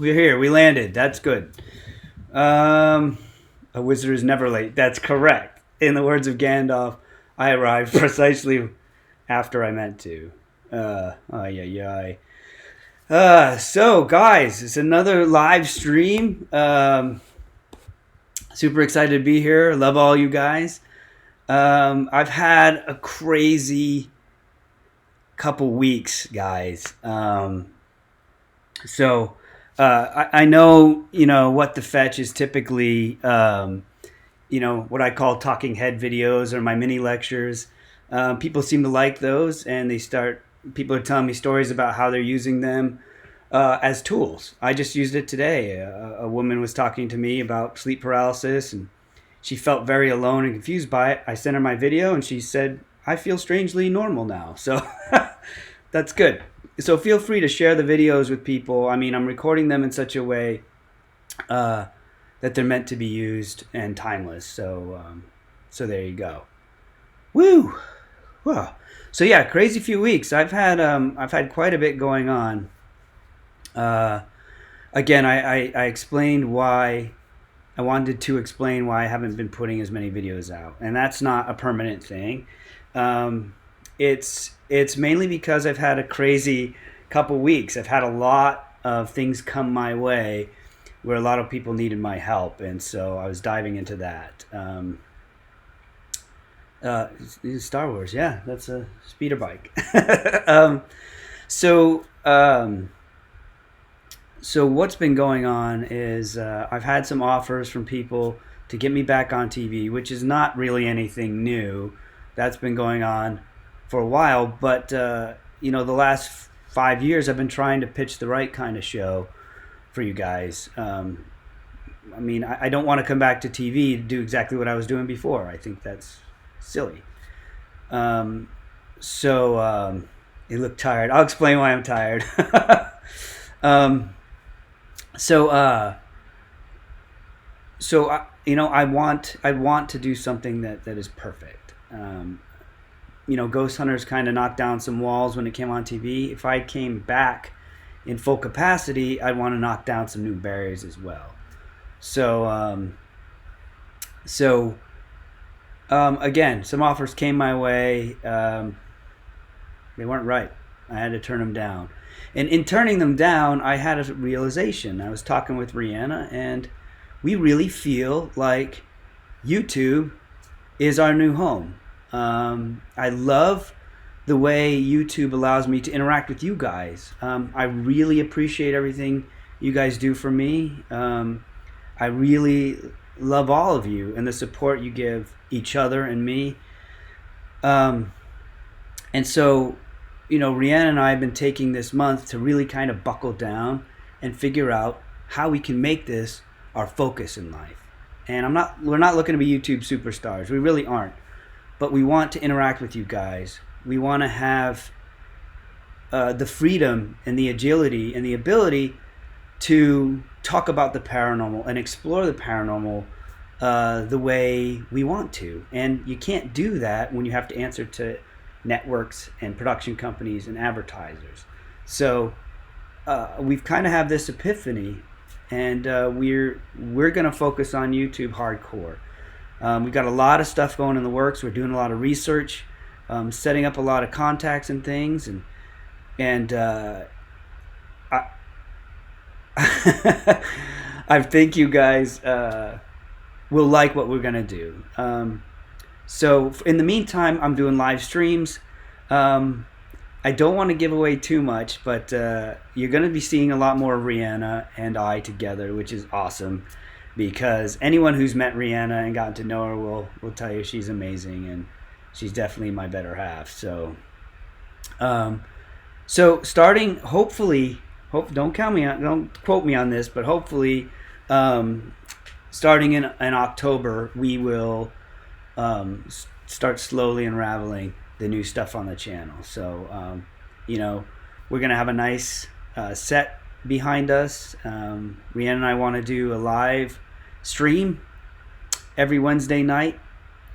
We're here. We landed. That's good. A wizard is never late. That's correct. In the words of Gandalf, I arrived precisely after I meant to. Ay. So, guys, it's another live stream. Super excited to be here. Love all you guys. I've had a crazy couple weeks, guys. I know, what the fetch is typically, what I call talking head videos or my mini lectures. People seem to like those, and people are telling me stories about how they're using them as tools. I just used it today. A woman was talking to me about sleep paralysis, and she felt very alone and confused by it. I sent her my video, and she said, I feel strangely normal now. So that's good. So feel free to share the videos with people. I mean, I'm recording them in such a way that they're meant to be used and timeless. So there you go. Woo! Wow. So yeah, crazy few weeks. I've had quite a bit going on. Again, I explained why. I wanted to explain why I haven't been putting as many videos out, and that's not a permanent thing. It's mainly because I've had a crazy couple weeks. I've had a lot of things come my way where a lot of people needed my help, and so I was diving into that. Star Wars, yeah, that's a speeder bike. So what's been going on is I've had some offers from people to get me back on TV, which is not really anything new. That's been going on for a while, but the last 5 years I've been trying to pitch the right kind of show for you guys. I don't want to come back to TV to do exactly what I was doing before. I think that's silly. You look tired. I'll explain why I'm tired. I want to do something that is perfect. Ghost Hunters kind of knocked down some walls when it came on TV. If I came back in full capacity, I'd want to knock down some new barriers as well. Again, some offers came my way. They weren't right. I had to turn them down. And in turning them down, I had a realization. I was talking with Rihanna, and we really feel like YouTube is our new home. I love the way YouTube allows me to interact with you guys. I really appreciate everything you guys do for me. I really love all of you and the support you give each other and me. Rihanna and I have been taking this month to really kind of buckle down and figure out how we can make this our focus in life. And we're not looking to be YouTube superstars. We really aren't. But we want to interact with you guys. We want to have the freedom and the agility and the ability to talk about the paranormal and explore the paranormal the way we want to. And you can't do that when you have to answer to networks and production companies and advertisers. So we've kind of have this epiphany, and we're going to focus on YouTube hardcore. We've got a lot of stuff going in the works. We're doing a lot of research, setting up a lot of contacts and things, and I think you guys will like what we're gonna do. So in the meantime, I'm doing live streams. I don't want to give away too much, but you're going to be seeing a lot more of Rihanna and I together, which is awesome, because anyone who's met Rihanna and gotten to know her will tell you she's amazing, and she's definitely my better half. So starting, hopefully, don't quote me on this, but hopefully, starting in October, we will start slowly unraveling the new stuff on the channel. So, we're going to have a nice set behind us. Rihanna and I want to do a live stream every Wednesday night.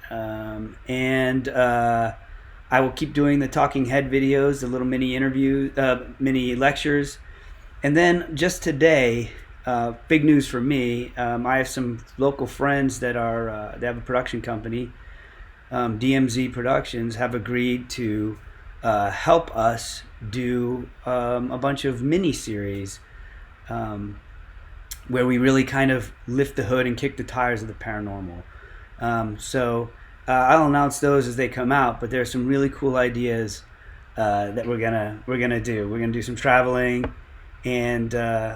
And I will keep doing the talking head videos, the little mini interview, mini lectures. And then just today, big news for me. I have some local friends that are they have a production company, DMZ Productions, have agreed to help us do a bunch of mini series where we really kind of lift the hood and kick the tires of the paranormal. So I'll announce those as they come out. But there's some really cool ideas that we're gonna do. We're gonna do some traveling, and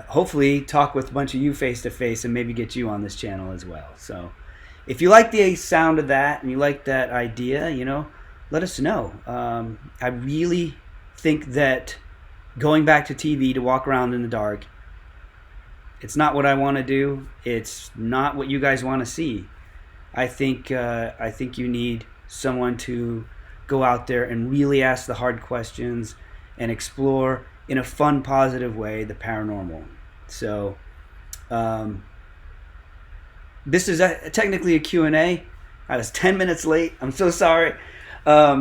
hopefully talk with a bunch of you face to face, and maybe get you on this channel as well. So if you like the sound of that and you like that idea, let us know. I really think that going back to TV to walk around in the dark, it's not what I want to do. It's not what you guys want to see. I think you need someone to go out there and really ask the hard questions and explore in a fun, positive way the paranormal. So this is technically a Q&A. I was 10 minutes late. I'm so sorry. Let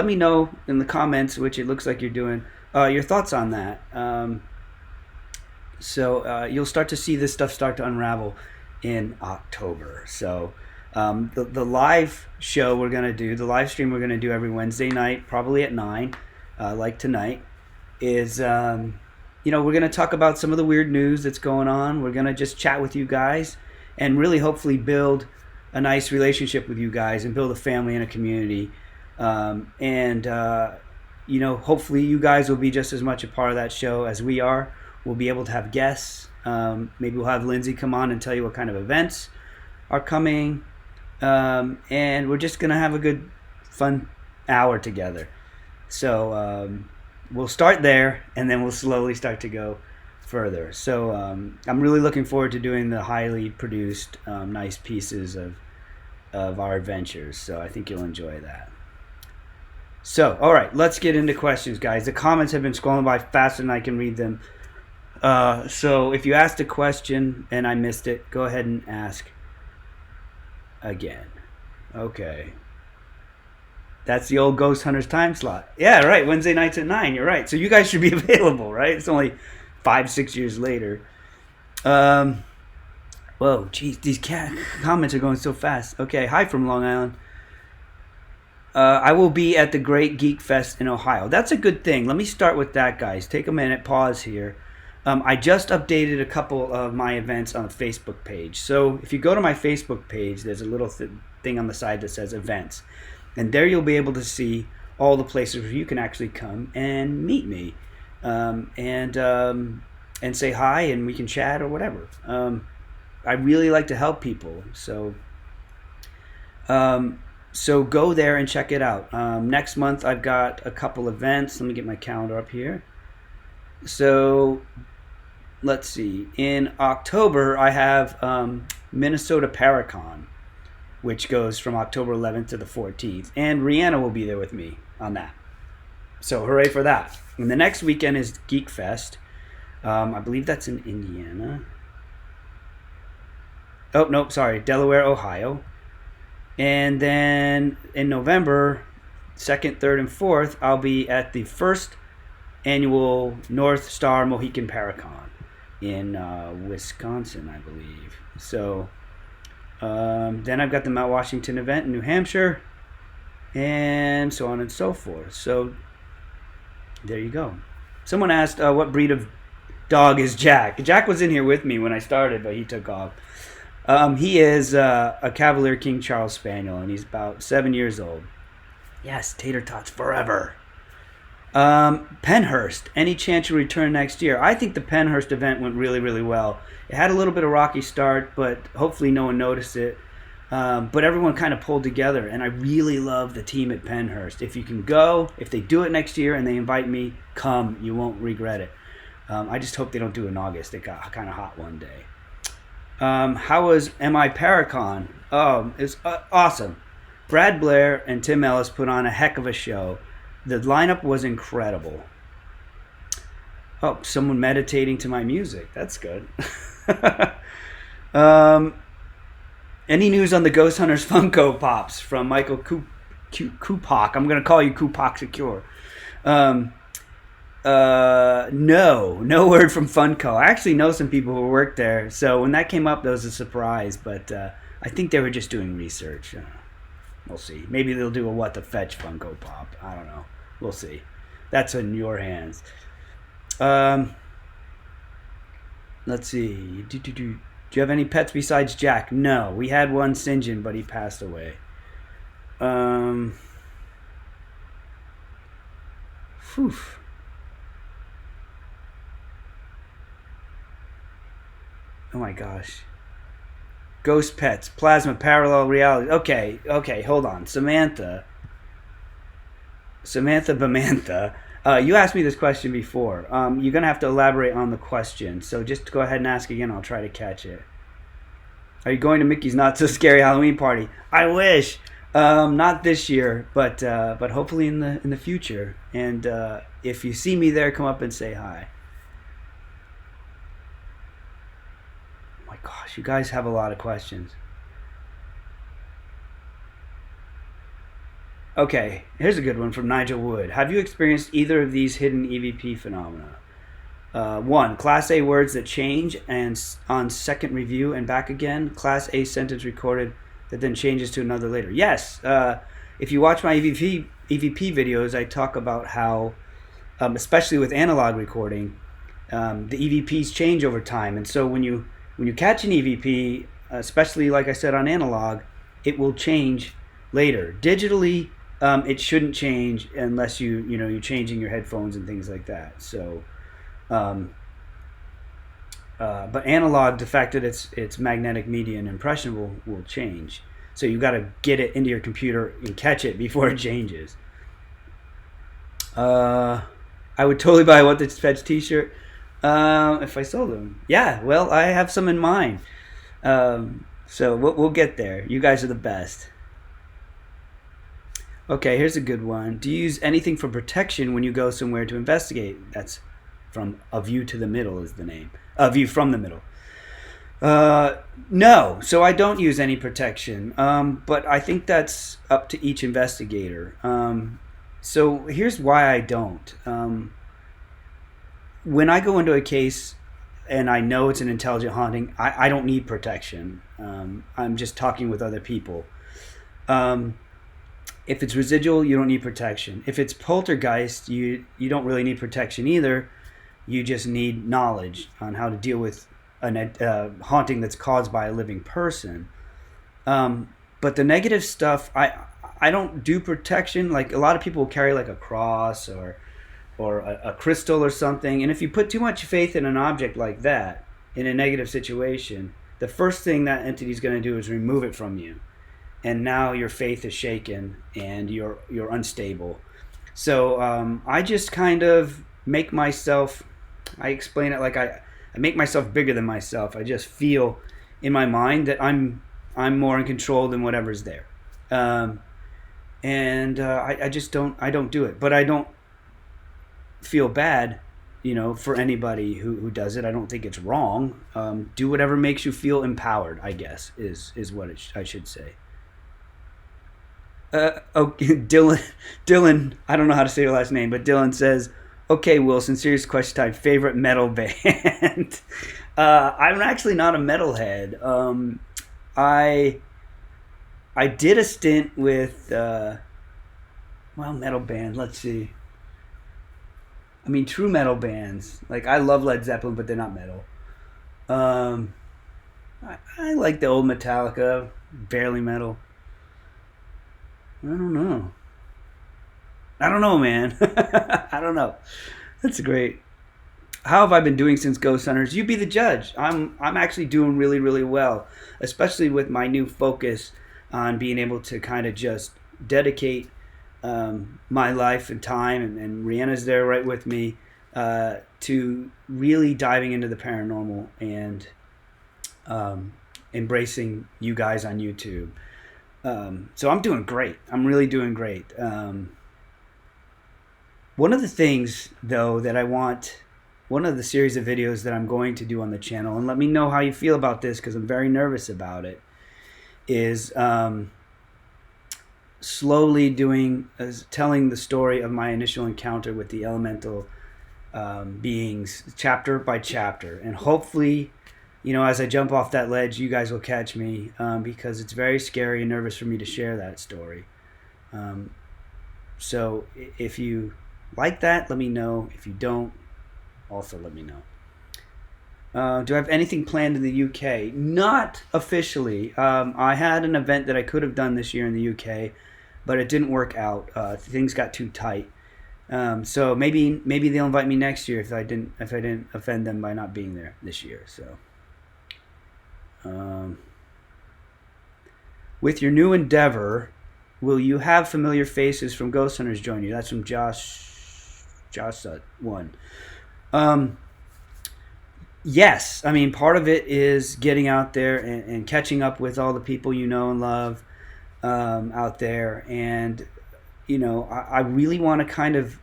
me know in the comments, which it looks like you're doing, your thoughts on that. You'll start to see this stuff start to unravel in October. So the live show we're going to do, the live stream we're going to do every Wednesday night, probably at 9, like tonight, is, we're going to talk about some of the weird news that's going on. We're going to just chat with you guys and really hopefully build a nice relationship with you guys and build a family and a community. Hopefully you guys will be just as much a part of that show as we are. We'll be able to have guests. Maybe we'll have Lindsay come on and tell you what kind of events are coming. And we're just going to have a good, fun hour together. So we'll start there, and then we'll slowly start to go further. So I'm really looking forward to doing the highly produced, nice pieces of our adventures. So I think you'll enjoy that. So, all right, let's get into questions, guys. The comments have been scrolling by faster than I can read them. So if you asked a question and I missed it, go ahead and ask again. Okay. That's the old Ghost Hunters time slot. Yeah, right. Wednesday nights at 9. You're right. So you guys should be available, right? It's only 5-6 years later. Whoa, geez, these comments are going so fast. Okay, hi from Long Island. I will be at the Great Geek Fest in Ohio. That's a good thing. Let me start with that, guys. Take a minute, pause here. I just updated a couple of my events on the Facebook page. So if you go to my Facebook page, there's a little thing on the side that says events. And there you'll be able to see all the places where you can actually come and meet me. And say hi, and we can chat or whatever. I really like to help people. So go there and check it out. Next month I've got a couple events. Let me get my calendar up here. So let's see. In October I have Minnesota Paracon, which goes from October 11th to the 14th. And Rihanna will be there with me on that. So hooray for that. And the next weekend is Geek Fest. I believe that's in Indiana. Oh, nope, sorry. Delaware, Ohio. And then in November, 2nd, 3rd, and 4th, I'll be at the first annual North Star Mohican Paracon in Wisconsin, I believe. So then I've got the Mount Washington event in New Hampshire, and so on and so forth. So there you go. Someone asked what breed of dog is Jack. Jack was in here with me when I started, but he took off. He is a Cavalier King Charles Spaniel, and he's about 7 years old. Yes, tater tots forever. Pennhurst, any chance you return next year? I think the Pennhurst event went really, really well. It had a little bit of rocky start, but hopefully no one noticed it. But everyone kind of pulled together, and I really love the team at Pennhurst. If you can go, if they do it next year and they invite me, come. You won't regret it. I just hope they don't do it in August. It got kind of hot one day. How was MI Paracon? Oh, it's awesome. Brad Blair and Tim Ellis put on a heck of a show. The lineup was incredible. Oh, someone meditating to my music. That's good. Any news on the Ghost Hunters Funko Pops from Michael Kupak? I'm going to call you Kupak Secure. No word from Funko. I actually know some people who work there, so when that came up, that was a surprise. But I think they were just doing research. We'll see. Maybe they'll do a What the Fetch Funko Pop. I don't know. We'll see. That's in your hands. Let's see. Do you have any pets besides Jack? No. We had one, St. John, but he passed away. Whew. Oh my gosh. Ghost pets, plasma, parallel reality. Okay, hold on. Samantha Bamantha. You asked me this question before. You're going to have to elaborate on the question. So just go ahead and ask again. I'll try to catch it. Are you going to Mickey's Not So Scary Halloween Party? I wish. Not this year, but hopefully in the future. And if you see me there, come up and say hi. Oh my gosh, you guys have a lot of questions. Okay, here's a good one from Nigel Wood. Have you experienced either of these hidden EVP phenomena? 1. Class A words that change and on second review and back again. Class A sentence recorded that then changes to another later. Yes. If you watch my EVP videos, I talk about how, especially with analog recording, the EVPs change over time. And so when you catch an EVP, especially like I said on analog, it will change later. Digitally, it shouldn't change unless you're changing your headphones and things like that. So, but analog, the fact that it's magnetic media and impression will change. So you got to get it into your computer and catch it before it changes. I would totally buy a What the Fetch t-shirt if I sold them. Yeah, well, I have some in mind. So we'll get there. You guys are the best. Okay, here's a good one. Do you use anything for protection when you go somewhere to investigate? That's from A View to the Middle is the name. A View from the Middle. No, so I don't use any protection. But I think that's up to each investigator. So here's why I don't. When I go into a case and I know it's an intelligent haunting, I don't need protection. I'm just talking with other people. If it's residual, you don't need protection. If it's poltergeist, you don't really need protection either. You just need knowledge on how to deal with a haunting that's caused by a living person. But the negative stuff, I don't do protection. Like a lot of people will carry like a cross or a crystal or something. And if you put too much faith in an object like that in a negative situation, the first thing that entity is going to do is remove it from you. And now your faith is shaken and you're unstable. So I just kind of make myself, I explain it like I make myself bigger than myself. I just feel in my mind that I'm more in control than whatever's there. I just don't do it. But I don't feel bad, for anybody who does it. I don't think it's wrong. Do whatever makes you feel empowered, I guess, is what I should say. Dylan, I don't know how to say your last name, but Dylan says, okay, Wilson, serious question time. Favorite metal band? I'm actually not a metalhead. I did a stint with, metal band, let's see. I mean, true metal bands. Like, I love Led Zeppelin, but they're not metal. I like the old Metallica, barely metal. I don't know, man. I don't know. That's great. How have I been doing since Ghost Hunters? You be the judge. I'm actually doing really, really well, especially with my new focus on being able to kind of just dedicate my life and time, and Rihanna's there right with me, to really diving into the paranormal and embracing you guys on YouTube. So I'm doing great. I'm really doing great. One of the things, though, that I want, one of the series of videos that I'm going to do on the channel, and let me know how you feel about this because I'm very nervous about it, is slowly telling the story of my initial encounter with the elemental beings chapter by chapter. And hopefully, as I jump off that ledge, you guys will catch me, because it's very scary and nervous for me to share that story. So if you like that, let me know. If you don't, also let me know. Do I have anything planned in the UK? Not officially. I had an event that I could have done this year in the UK, but it didn't work out. Things got too tight. So maybe they'll invite me next year if I didn't offend them by not being there this year. So, with your new endeavor, will you have familiar faces from Ghost Hunters join you? That's from Josh 1. Yes, I mean, part of it is getting out there and catching up with all the people you know and love out there. And, I really want to kind of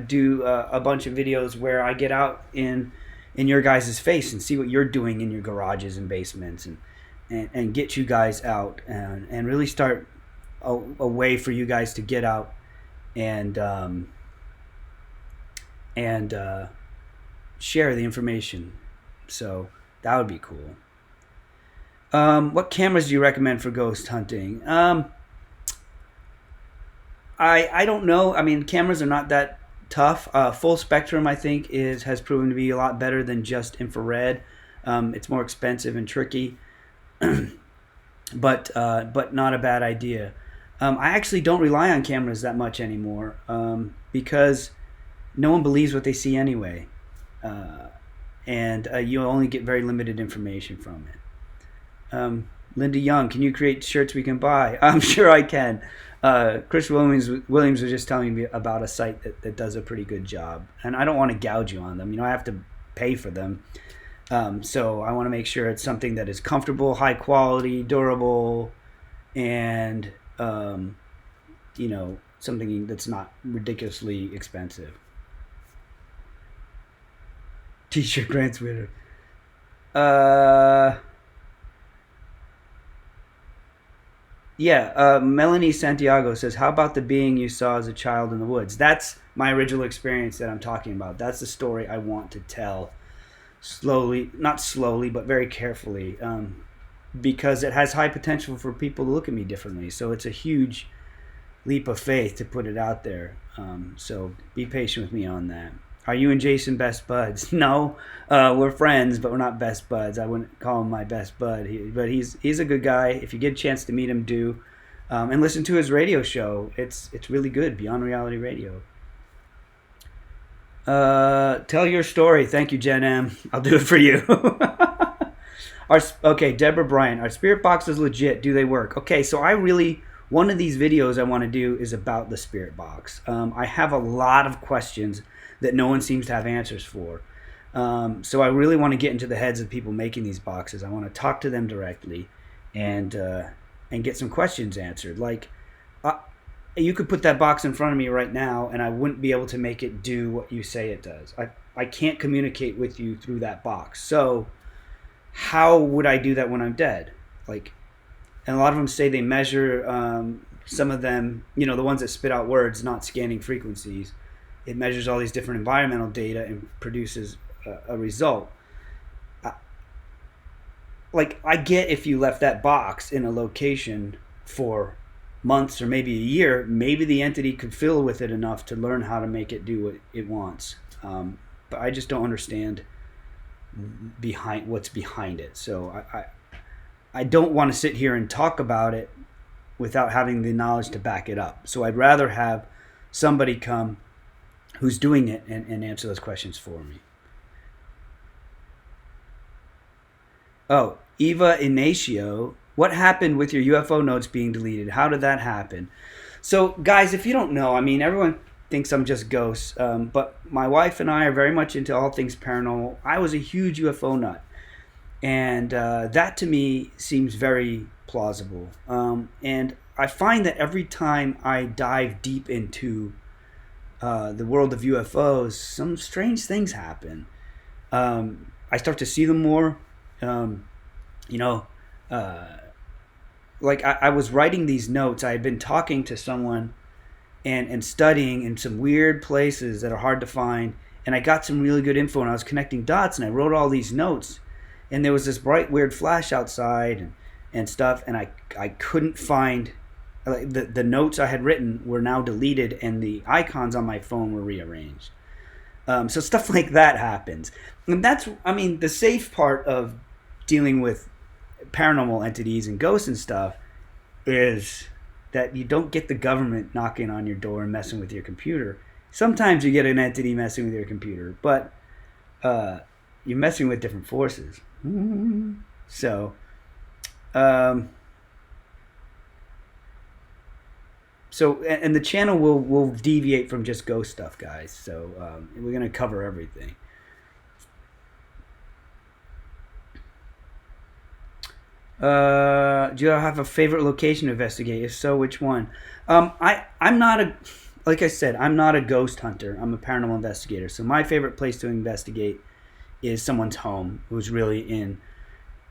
do a bunch of videos where I get out in your guys' face and see what you're doing in your garages and basements, and get you guys out and really start a way for you guys to get out and share the information. So that would be cool. What cameras do you recommend for ghost hunting? I don't know. I mean, cameras are not that tough. Full spectrum, I think, has proven to be a lot better than just infrared. It's more expensive and tricky, but not a bad idea. I actually don't rely on cameras that much anymore, because no one believes what they see anyway. And you only get very limited information from it. Linda Young, can you create shirts we can buy? I'm sure I can. Chris Williams was just telling me about a site that does a pretty good job. And I don't want to gouge you on them. I have to pay for them. So I want to make sure it's something that is comfortable, high quality, durable, and, something that's not ridiculously expensive. T-shirt grants winner. Melanie Santiago says, how about the being you saw as a child in the woods? That's my original experience that I'm talking about. That's the story I want to tell not slowly, but very carefully, because it has high potential for people to look at me differently. So it's a huge leap of faith to put it out there. So be patient with me on that. Are you and Jason best buds? No, we're friends, but we're not best buds. I wouldn't call him my best bud. But he's a good guy. If you get a chance to meet him, do. And listen to his radio show. It's really good, Beyond Reality Radio. Tell your story. Thank you, Jen M. I'll do it for you. Deborah Bryant. Are spirit boxes legit? Do they work? Okay, so one of these videos I want to do is about the spirit box. I have a lot of questions that no one seems to have answers for. So I really want to get into the heads of people making these boxes. I want to talk to them directly and get some questions answered. Like, you could put that box in front of me right now and I wouldn't be able to make it do what you say it does. I can't communicate with you through that box. So how would I do that when I'm dead? And a lot of them say they measure, some of them, the ones that spit out words, not scanning frequencies. It measures all these different environmental data and produces a result. I get if you left that box in a location for months or maybe a year, maybe the entity could fill with it enough to learn how to make it do what it wants. But I just don't understand what's behind it. So I don't want to sit here and talk about it without having the knowledge to back it up. So I'd rather have somebody come who's doing it and answer those questions for me. Oh, Eva Ignacio, what happened with your UFO notes being deleted? How did that happen? So, guys, if you don't know, everyone thinks I'm just ghosts, but my wife and I are very much into all things paranormal. I was a huge UFO nut, and that to me seems very plausible. And I find that every time I dive deep into the world of UFOs, some strange things happen. I start to see them more. I was writing these notes. I had been talking to someone and studying in some weird places that are hard to find. and I got some really good info, and I was connecting dots, and I wrote all these notes, and there was this bright weird flash outside and stuff, and I couldn't find the notes I had written were now deleted, and the icons on my phone were rearranged. So stuff like that happens, and that's, I mean, the safe part of dealing with paranormal entities and ghosts and stuff is that you don't get the government knocking on your door and messing with your computer. Sometimes you get an entity messing with your computer, but you're messing with different forces. So, and the channel will deviate from just ghost stuff, guys. So we're gonna cover everything. Do you have a favorite location to investigate? If so, which one? I'm not a, like I said, I'm not a ghost hunter. I'm a paranormal investigator. So my favorite place to investigate is someone's home who's really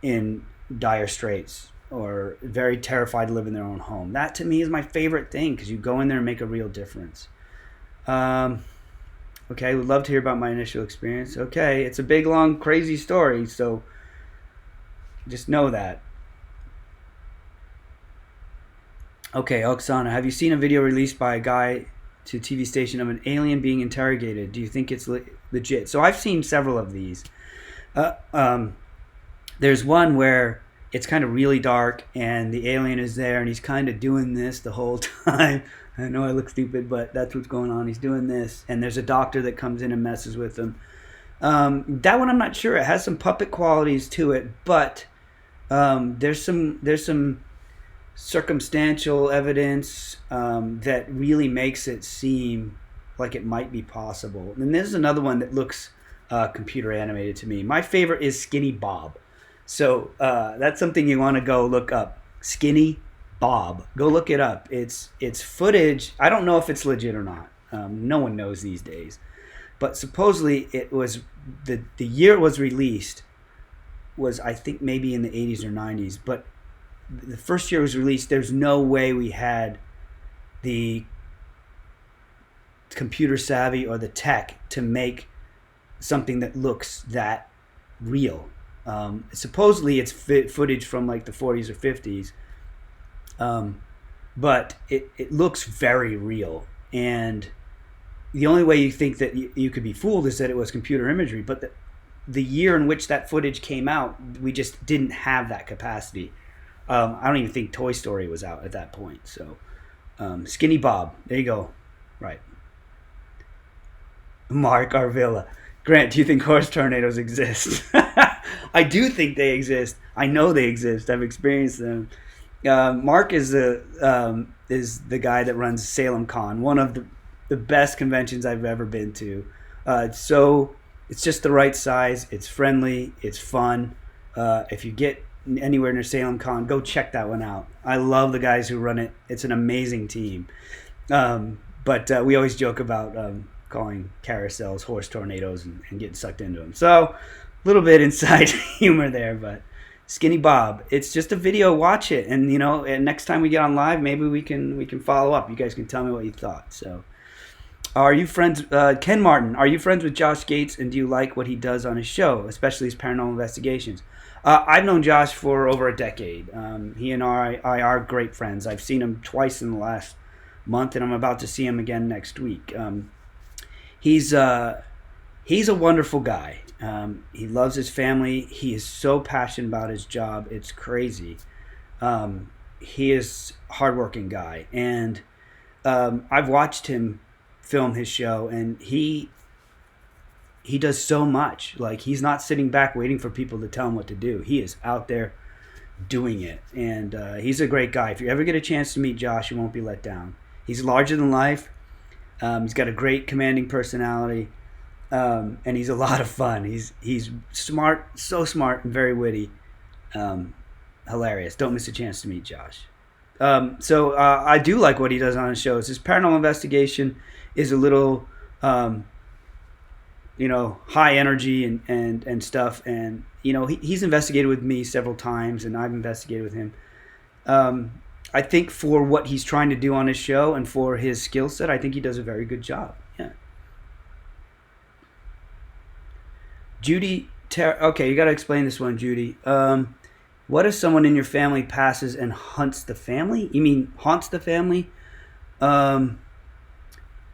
in dire straits or very terrified to live in their own home. That to me is my favorite thing, because you go in there and make a real difference. Okay, would love to hear about my initial experience. Okay, it's a big, long, crazy story, so just know that. Okay, Oksana, have you seen a video released by a guy to a TV station of an alien being interrogated? Do you think it's legit? So I've seen several of these. There's one where it's kind of really dark and the alien is there and he's kind of doing this the whole time. I know I look stupid, but that's what's going on. He's doing this, and there's a doctor that comes in and messes with him. That one I'm not sure. It has some puppet qualities to it, but there's some circumstantial evidence that really makes it seem like it might be possible. And there's another one that looks computer animated to me. My favorite is Skinny Bob. So that's something you want to go look up. Skinny Bob. Go look it up. It's footage. I don't know if it's legit or not. No one knows these days. But supposedly it was the year it was released was, I think, maybe in the 80s or 90s. But the first year it was released, there's no way we had the computer savvy or the tech to make something that looks that real. Supposedly it's footage from like the 40s or 50s, but it looks very real. And the only way you think that you could be fooled is that it was computer imagery. But the year in which that footage came out, we just didn't have that capacity. I don't even think Toy Story was out at that point. So Skinny Bob, there you go. Right. Mark Arvilla. Grant, do you think horse tornadoes exist? I do think they exist. I know they exist. I've experienced them. Mark is the guy that runs Salem Con, one of the best conventions I've ever been to. It's just the right size. It's friendly. It's fun. If you get anywhere near Salem Con, go check that one out. I love the guys who run it. It's an amazing team. But we always joke about calling carousels horse tornadoes and getting sucked into them. So a little bit inside humor there, but Skinny Bob, it's just a video. Watch it, and and next time we get on live, maybe we can follow up. You guys can tell me what you thought. So, are you friends, Ken Martin? Are you friends with Josh Gates, and do you like what he does on his show, especially his paranormal investigations? I've known Josh for over a decade. He and I are great friends. I've seen him twice in the last month, and I'm about to see him again next week. He's a wonderful guy. He loves his family. He is so passionate about his job. It's crazy. He is a hardworking guy, and I've watched him film his show, and he does so much. Like, he's not sitting back waiting for people to tell him what to do. He is out there doing it, and he's a great guy. If you ever get a chance to meet Josh, you won't be let down. He's larger than life. He's got a great commanding personality, and he's a lot of fun. He's smart, so smart, and very witty. Hilarious. Don't miss a chance to meet Josh. So I do like what he does on his shows. His paranormal investigation is a little, high energy and stuff. And he's investigated with me several times, and I've investigated with him. I think for what he's trying to do on his show and for his skill set, I think he does a very good job. Yeah. Judy, okay, you got to explain this one, Judy. What if someone in your family passes and hunts the family? You mean haunts the family? Um,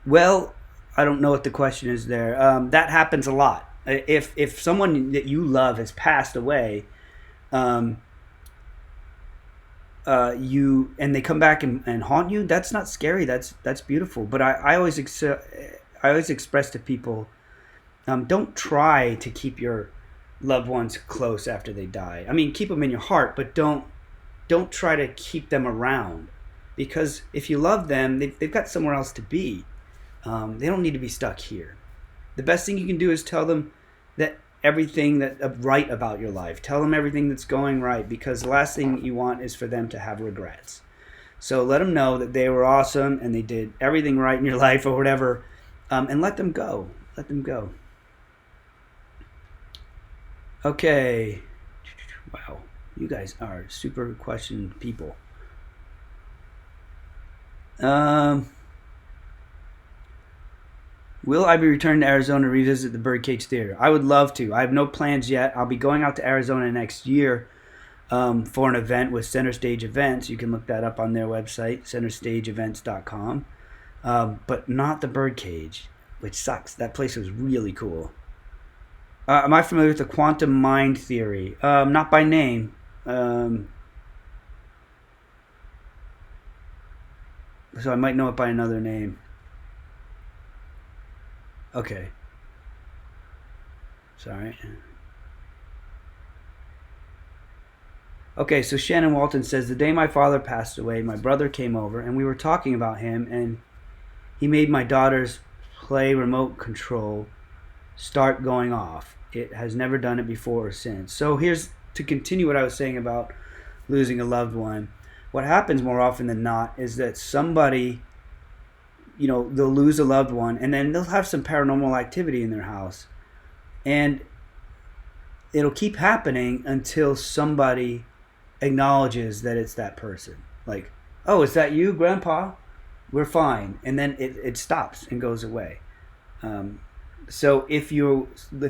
well, I don't know what the question is there. That happens a lot. If someone that you love has passed away, um, you and they come back and haunt you, that's not scary. That's beautiful. But I always express to people, don't try to keep your loved ones close after they die. I mean, keep them in your heart, but don't try to keep them around, because if you love them, they've got somewhere else to be. They don't need to be stuck here. The best thing you can do is tell them that everything that right about your life. Tell them everything that's going right, because the last thing you want is for them to have regrets. So let them know that they were awesome and they did everything right in your life or whatever, and let them go. Let them go. Okay. Wow. You guys are super question people. Will I be returning to Arizona to revisit the Birdcage Theater? I would love to. I have no plans yet. I'll be going out to Arizona next year for an event with Center Stage Events. You can look that up on their website, centerstageevents.com. But not the Birdcage, which sucks. That place was really cool. Am I familiar with the quantum mind theory? Not by name. So I might know it by another name. Okay. Sorry. Okay, so Shannon Walton says, the day my father passed away, my brother came over and we were talking about him, and he made my daughter's play remote control start going off. It has never done it before or since. So here's to continue what I was saying about losing a loved one. What happens more often than not is that somebody, they'll lose a loved one and then they'll have some paranormal activity in their house. And it'll keep happening until somebody acknowledges that it's that person. Like, oh, is that you, Grandpa? We're fine. And then it stops and goes away. So if you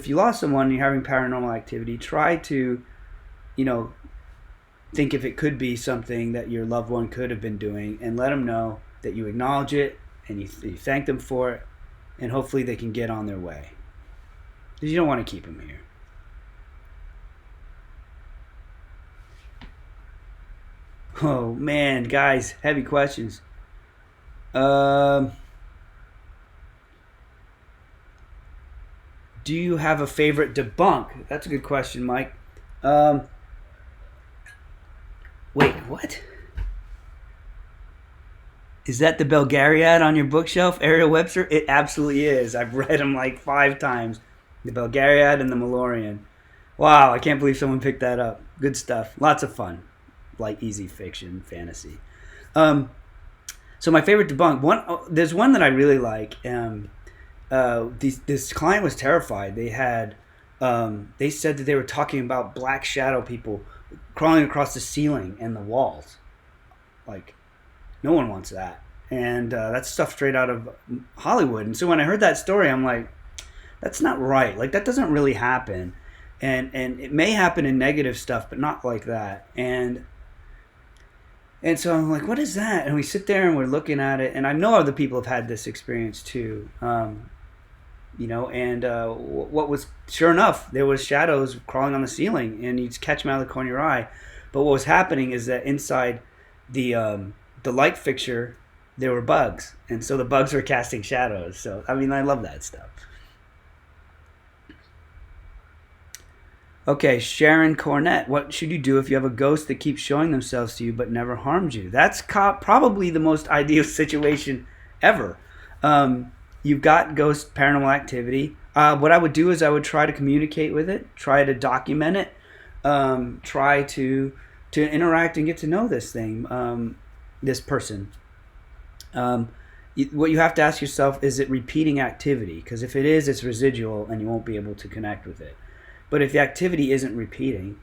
lost someone and you're having paranormal activity, try to, think if it could be something that your loved one could have been doing, and let them know that you acknowledge it and you thank them for it, and hopefully they can get on their way. Because you don't want to keep them here. Oh man, guys, heavy questions. Do you have a favorite debunk? That's a good question, Mike. Wait, what? Is that the Belgariad on your bookshelf, Ariel Webster? It absolutely is. I've read them like 5 times. The Belgariad and the Malorian. Wow, I can't believe someone picked that up. Good stuff. Lots of fun. Like easy fiction, fantasy. So my favorite debunk. There's one that I really like. This client was terrified. They said that they were talking about black shadow people crawling across the ceiling and the walls. Like, no one wants that. And that's stuff straight out of Hollywood. And so when I heard that story, I'm like, that's not right. Like, that doesn't really happen. And it may happen in negative stuff, but not like that. And so I'm like, what is that? And we sit there and we're looking at it. And I know other people have had this experience too. What was, sure enough, there was shadows crawling on the ceiling, and you'd catch them out of the corner of your eye. But what was happening is that inside the light fixture, there were bugs, and so the bugs were casting shadows. So I mean, I love that stuff. Okay, Sharon Cornett, what should you do if you have a ghost that keeps showing themselves to you but never harms you? That's probably the most ideal situation ever. You've got ghost paranormal activity. What I would do is I would try to communicate with it, try to document it, try to interact and get to know this thing, this person. What you have to ask yourself, is it repeating activity? Because if it is, it's residual and you won't be able to connect with it. But if the activity isn't repeating,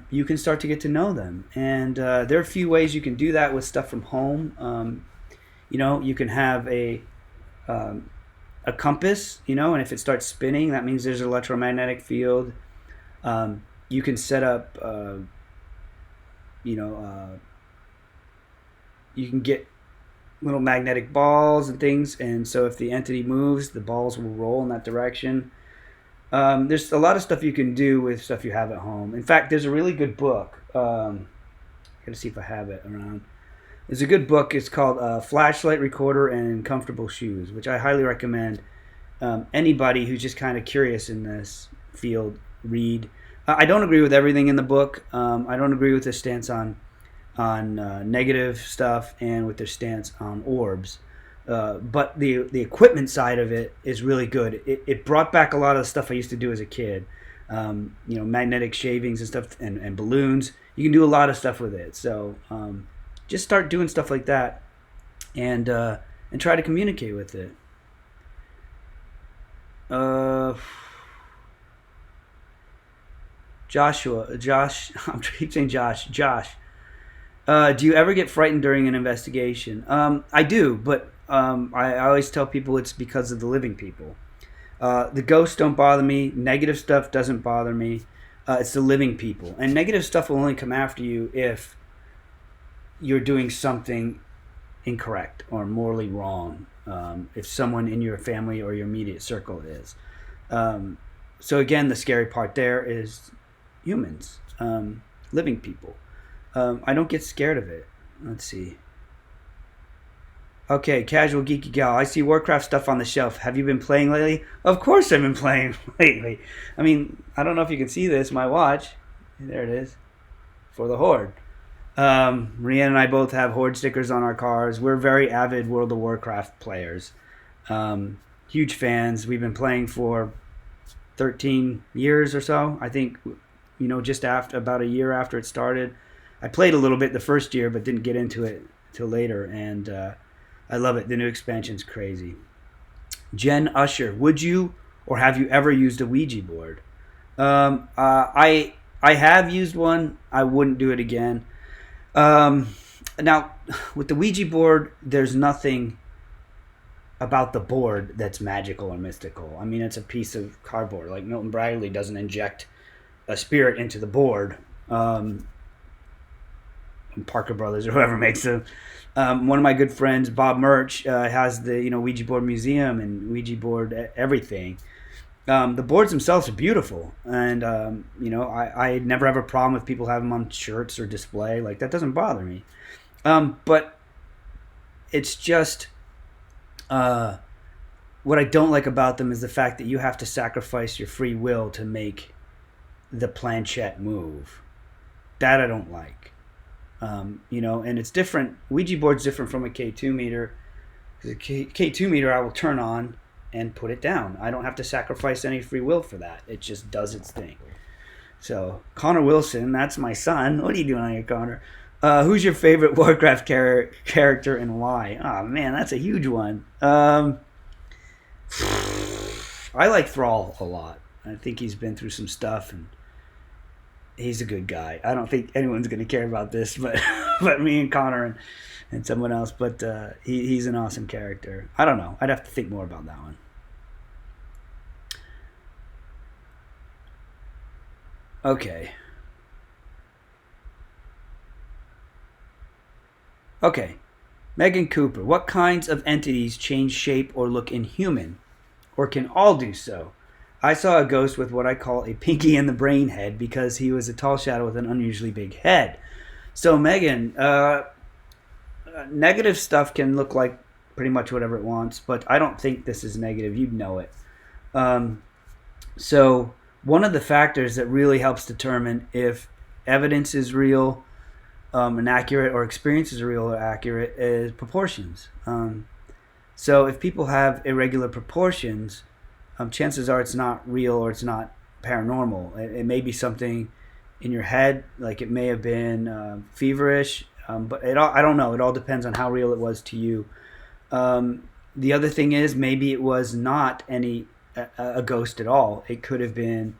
you can start to get to know them. And there are a few ways you can do that with stuff from home. You can have a compass, and if it starts spinning, that means there's an electromagnetic field. You can set up, you know, you can get little magnetic balls and things, and so if the entity moves, the balls will roll in that direction. There's a lot of stuff you can do with stuff you have at home. In fact, there's a really good book. Gotta see if I have it around. There's a good book. It's called Flashlight, Recorder, and Comfortable Shoes, which I highly recommend anybody who's just kind of curious in this field read. I don't agree with everything in the book. I don't agree with their stance on negative stuff and with their stance on orbs. But the equipment side of it is really good. It brought back a lot of the stuff I used to do as a kid. Magnetic shavings and stuff, and balloons. You can do a lot of stuff with it. So just start doing stuff like that, and try to communicate with it. Josh, I keep saying Josh. Do you ever get frightened during an investigation? I do, but I always tell people it's because of the living people. The ghosts don't bother me. Negative stuff doesn't bother me. It's the living people. And negative stuff will only come after you if you're doing something incorrect or morally wrong. If someone in your family or your immediate circle is. So again, the scary part there is humans, living people. I don't get scared of it. Let's see. Okay, casual geeky gal. I see Warcraft stuff on the shelf. Have you been playing lately? Of course I've been playing lately. I mean, I don't know if you can see this. My watch. There it is. For the Horde. Rianne and I both have Horde stickers on our cars. We're very avid World of Warcraft players. Huge fans. We've been playing for 13 years or so. I think, just after about a year after it started. I played a little bit the first year, but didn't get into it till later, and I love it. The new expansion's crazy. Jen Usher, would you or have you ever used a Ouija board? I have used one. I wouldn't do it again. Now, with the Ouija board, there's nothing about the board that's magical or mystical. I mean, it's a piece of cardboard. Like Milton Bradley doesn't inject a spirit into the board. Parker Brothers or whoever makes them. One of my good friends, Bob Murch, has the Ouija board museum and Ouija board everything. The boards themselves are beautiful, and I never have a problem with people having them on shirts or display. Like, that doesn't bother me. But it's just what I don't like about them is the fact that you have to sacrifice your free will to make the planchette move. That I don't like. And it's different. Ouija board's different from a K2 meter. Because a K2 meter I will turn on and put it down. I don't have to sacrifice any free will for that. It just does its thing. So, Connor Wilson, that's my son. What are you doing on here, Connor? Who's your favorite Warcraft character and why? Oh, man, that's a huge one. I like Thrall a lot. I think he's been through some stuff, and he's a good guy. I don't think anyone's going to care about this, but me and Connor and someone else. But he's an awesome character. I don't know. I'd have to think more about that one. Okay. Megan Cooper. What kinds of entities change shape or look inhuman? Or can all do so? I saw a ghost with what I call a Pinky and the Brain head because he was a tall shadow with an unusually big head. So, Megan, negative stuff can look like pretty much whatever it wants, but I don't think this is negative. You'd know it. So, one of the factors that really helps determine if evidence is real and accurate, or experience is real or accurate, is proportions. So, if people have irregular proportions, chances are it's not real or it's not paranormal. It may be something in your head, like it may have been feverish, but I don't know. It all depends on how real it was to you. The other thing is maybe it was not a ghost at all. It could have been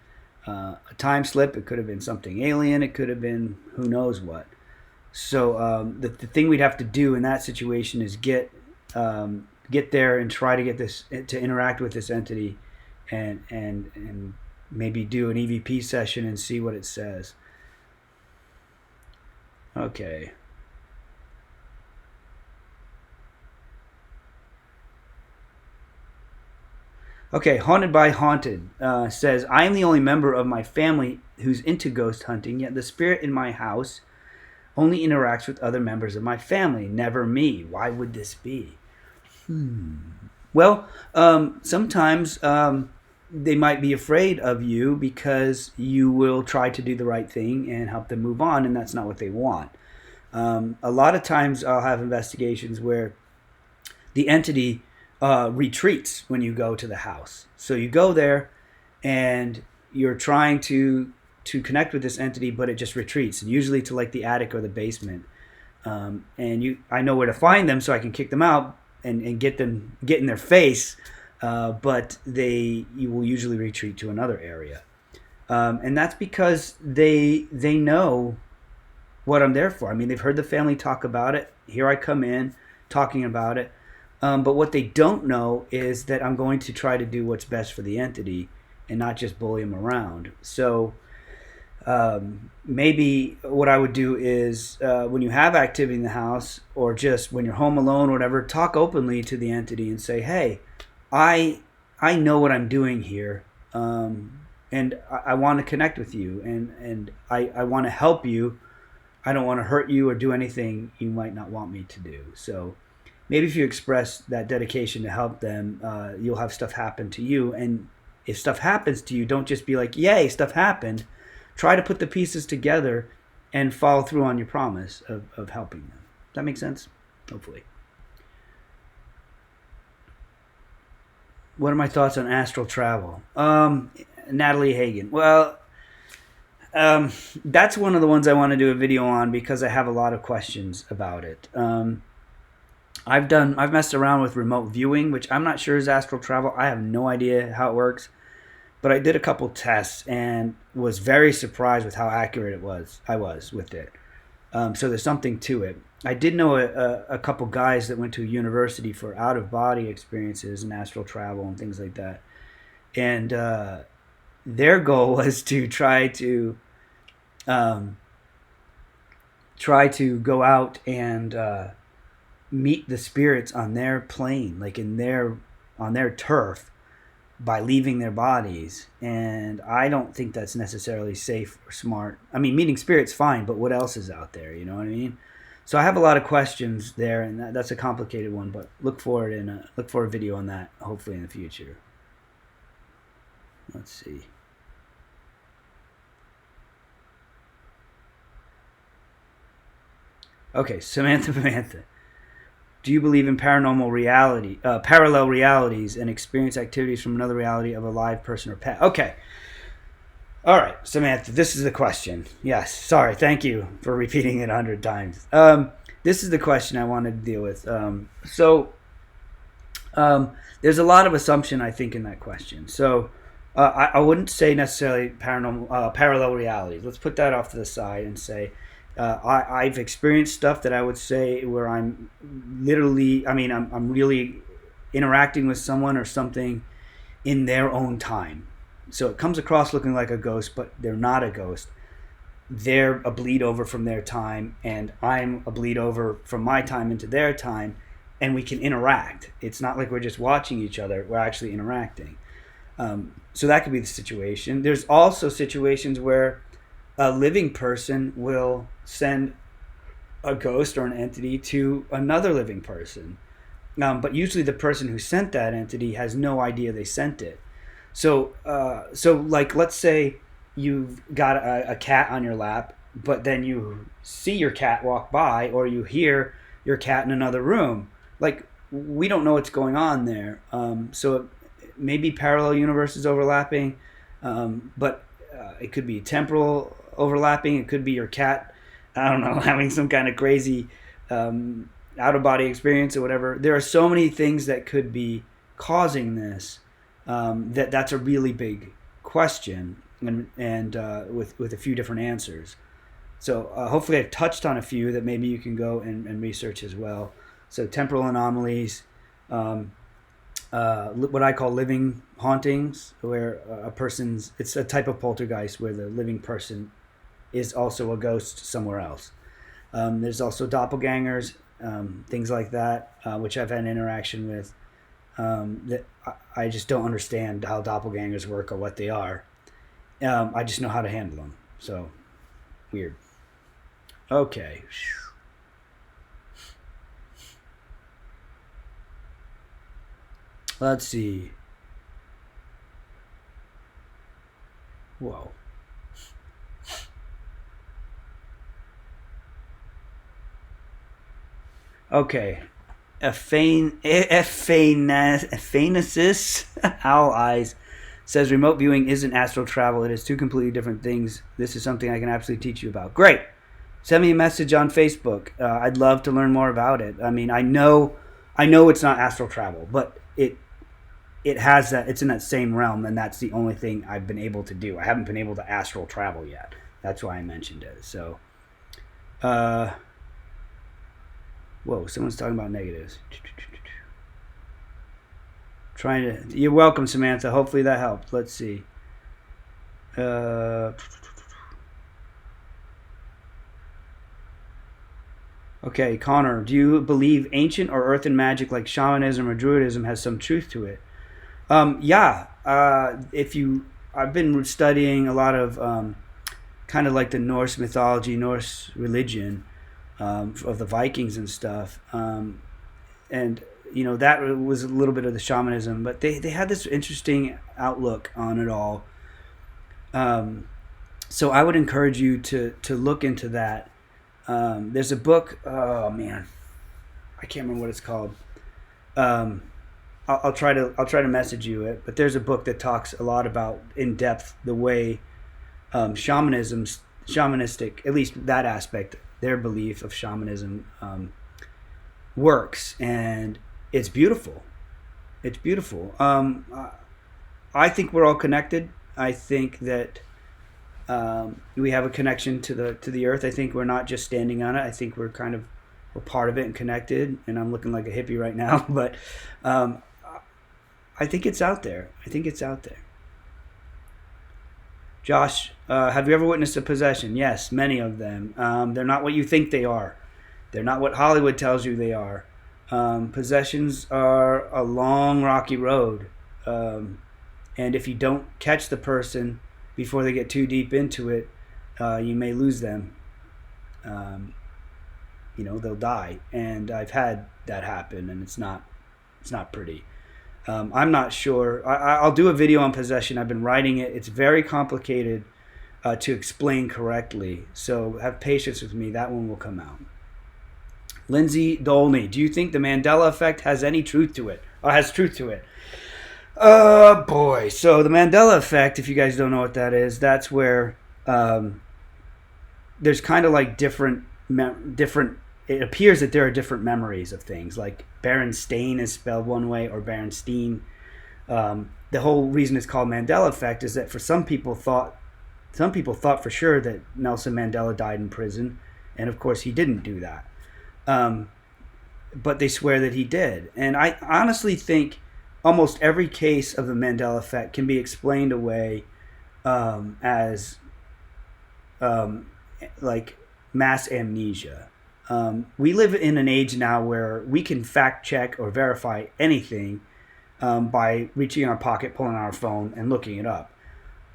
a time slip. It could have been something alien. It could have been who knows what. So the thing we'd have to do in that situation is get get there and try to get this to interact with this entity, and maybe do an EVP session and see what it says. Okay. Okay, Haunted by Haunted says, I am the only member of my family who's into ghost hunting, yet the spirit in my house only interacts with other members of my family, never me. Why would this be? Well, sometimes they might be afraid of you because you will try to do the right thing and help them move on, and that's not what they want. A lot of times I'll have investigations where the entity retreats when you go to the house. So you go there and you're trying to connect with this entity, but it just retreats, and usually to like the attic or the basement. I know where to find them, so I can kick them out and get in their face, but you will usually retreat to another area, and that's because they know what I'm there for. I mean, they've heard the family talk about it. Here I come in talking about it. But what they don't know is that I'm going to try to do what's best for the entity and not just bully them around. So maybe what I would do is when you have activity in the house, or just when you're home alone or whatever, talk openly to the entity and say, hey, I know what I'm doing here, and I want to connect with you, and I want to help you. I don't want to hurt you or do anything you might not want me to do. So maybe if you express that dedication to help them, you'll have stuff happen to you. And if stuff happens to you, don't just be like, yay, stuff happened. Try to put the pieces together and follow through on your promise of helping them. Does that make sense? Hopefully. What are my thoughts on astral travel? Natalie Hagen. Well, that's one of the ones I want to do a video on because I have a lot of questions about it. I've messed around with remote viewing, which I'm not sure is astral travel. I have no idea how it works, but I did a couple tests and was very surprised with how accurate I was with it. So there's something to it. I did know a couple guys that went to a university for out-of-body experiences and astral travel and things like that, and their goal was to try to go out and meet the spirits on their plane, like on their turf, by leaving their bodies. And I don't think that's necessarily safe or smart. I mean, meeting spirits, fine, but what else is out there? You know what I mean? So I have a lot of questions there, and that's a complicated one. But look for a video on that, hopefully in the future. Let's see. Okay, Samantha. Do you believe in paranormal reality, parallel realities, and experience activities from another reality of a live person or pet? Okay. All right, Samantha, this is the question. Yes, sorry, thank you for repeating it 100 times. This is the question I wanted to deal with. There's a lot of assumption, I think, in that question. So I wouldn't say necessarily parallel realities. Let's put that off to the side and say, I've experienced stuff that I would say where I'm really interacting with someone or something in their own time. So it comes across looking like a ghost, but they're not a ghost. They're a bleed over from their time, and I'm a bleed over from my time into their time, and we can interact. It's not like we're just watching each other. We're actually interacting. So that could be the situation. There's also situations where a living person will send a ghost or an entity to another living person. But usually the person who sent that entity has no idea they sent it. So like, let's say you've got a cat on your lap, but then you see your cat walk by, or you hear your cat in another room. Like, we don't know what's going on there. So maybe parallel universes overlapping, but it could be temporal overlapping. It could be your cat, I don't know, having some kind of crazy out-of-body experience or whatever. There are so many things that could be causing this, that's a really big question, and with a few different answers. So hopefully I've touched on a few that maybe you can go and research as well. So temporal anomalies, what I call living hauntings, where it's a type of poltergeist where the living person is also a ghost somewhere else. There's also doppelgangers, things like that, which I've had an interaction with. That I just don't understand how doppelgangers work or what they are. I just know how to handle them. So, weird. Okay. Let's see. Whoa. Okay. Ephanesis Owl Eyes says remote viewing isn't astral travel. It is two completely different things. This is something I can absolutely teach you about. Great. Send me a message on Facebook. I'd love to learn more about it. I mean, I know it's not astral travel, but it has that. It's in that same realm, and that's the only thing I've been able to do. I haven't been able to astral travel yet. That's why I mentioned it. So, whoa, someone's talking about negatives. You're welcome, Samantha. Hopefully that helped. Let's see. Okay, Connor, do you believe ancient or earthen magic like shamanism or druidism has some truth to it? Yeah. I've been studying a lot of kind of like the Norse mythology, Norse religion, of the Vikings and stuff, and that was a little bit of the shamanism, but they had this interesting outlook on it all. So I would encourage you to look into that. There's a book. Oh man, I can't remember what it's called. I'll try to message you it. But there's a book that talks a lot about in depth the way shamanistic, at least that aspect, their belief of shamanism works, and it's beautiful. It's beautiful. I think we're all connected. I think that we have a connection to the earth. I think we're not just standing on it. I think we're part of it and connected. And I'm looking like a hippie right now, but I think it's out there. Josh, have you ever witnessed a possession? Yes, many of them. They're not what you think they are. They're not what Hollywood tells you they are. Possessions are a long, rocky road. And if you don't catch the person before they get too deep into it, you may lose them. They'll die. And I've had that happen, and it's not pretty. I'm not sure. I'll do a video on possession. I've been writing it. It's very complicated to explain correctly. So have patience with me. That one will come out. Lindsay Dolney, do you think the Mandela effect has any truth to it? Or has truth to it? Boy. So the Mandela effect, if you guys don't know what that is, that's where there's kind of like different. It appears that there are different memories of things, like Berenstain is spelled one way, or Berenstein. The whole reason it's called Mandela effect is that some people thought for sure that Nelson Mandela died in prison, and of course he didn't do that. But they swear that he did, and I honestly think almost every case of the Mandela effect can be explained away as like mass amnesia. We live in an age now where we can fact check or verify anything by reaching in our pocket, pulling out our phone, and looking it up.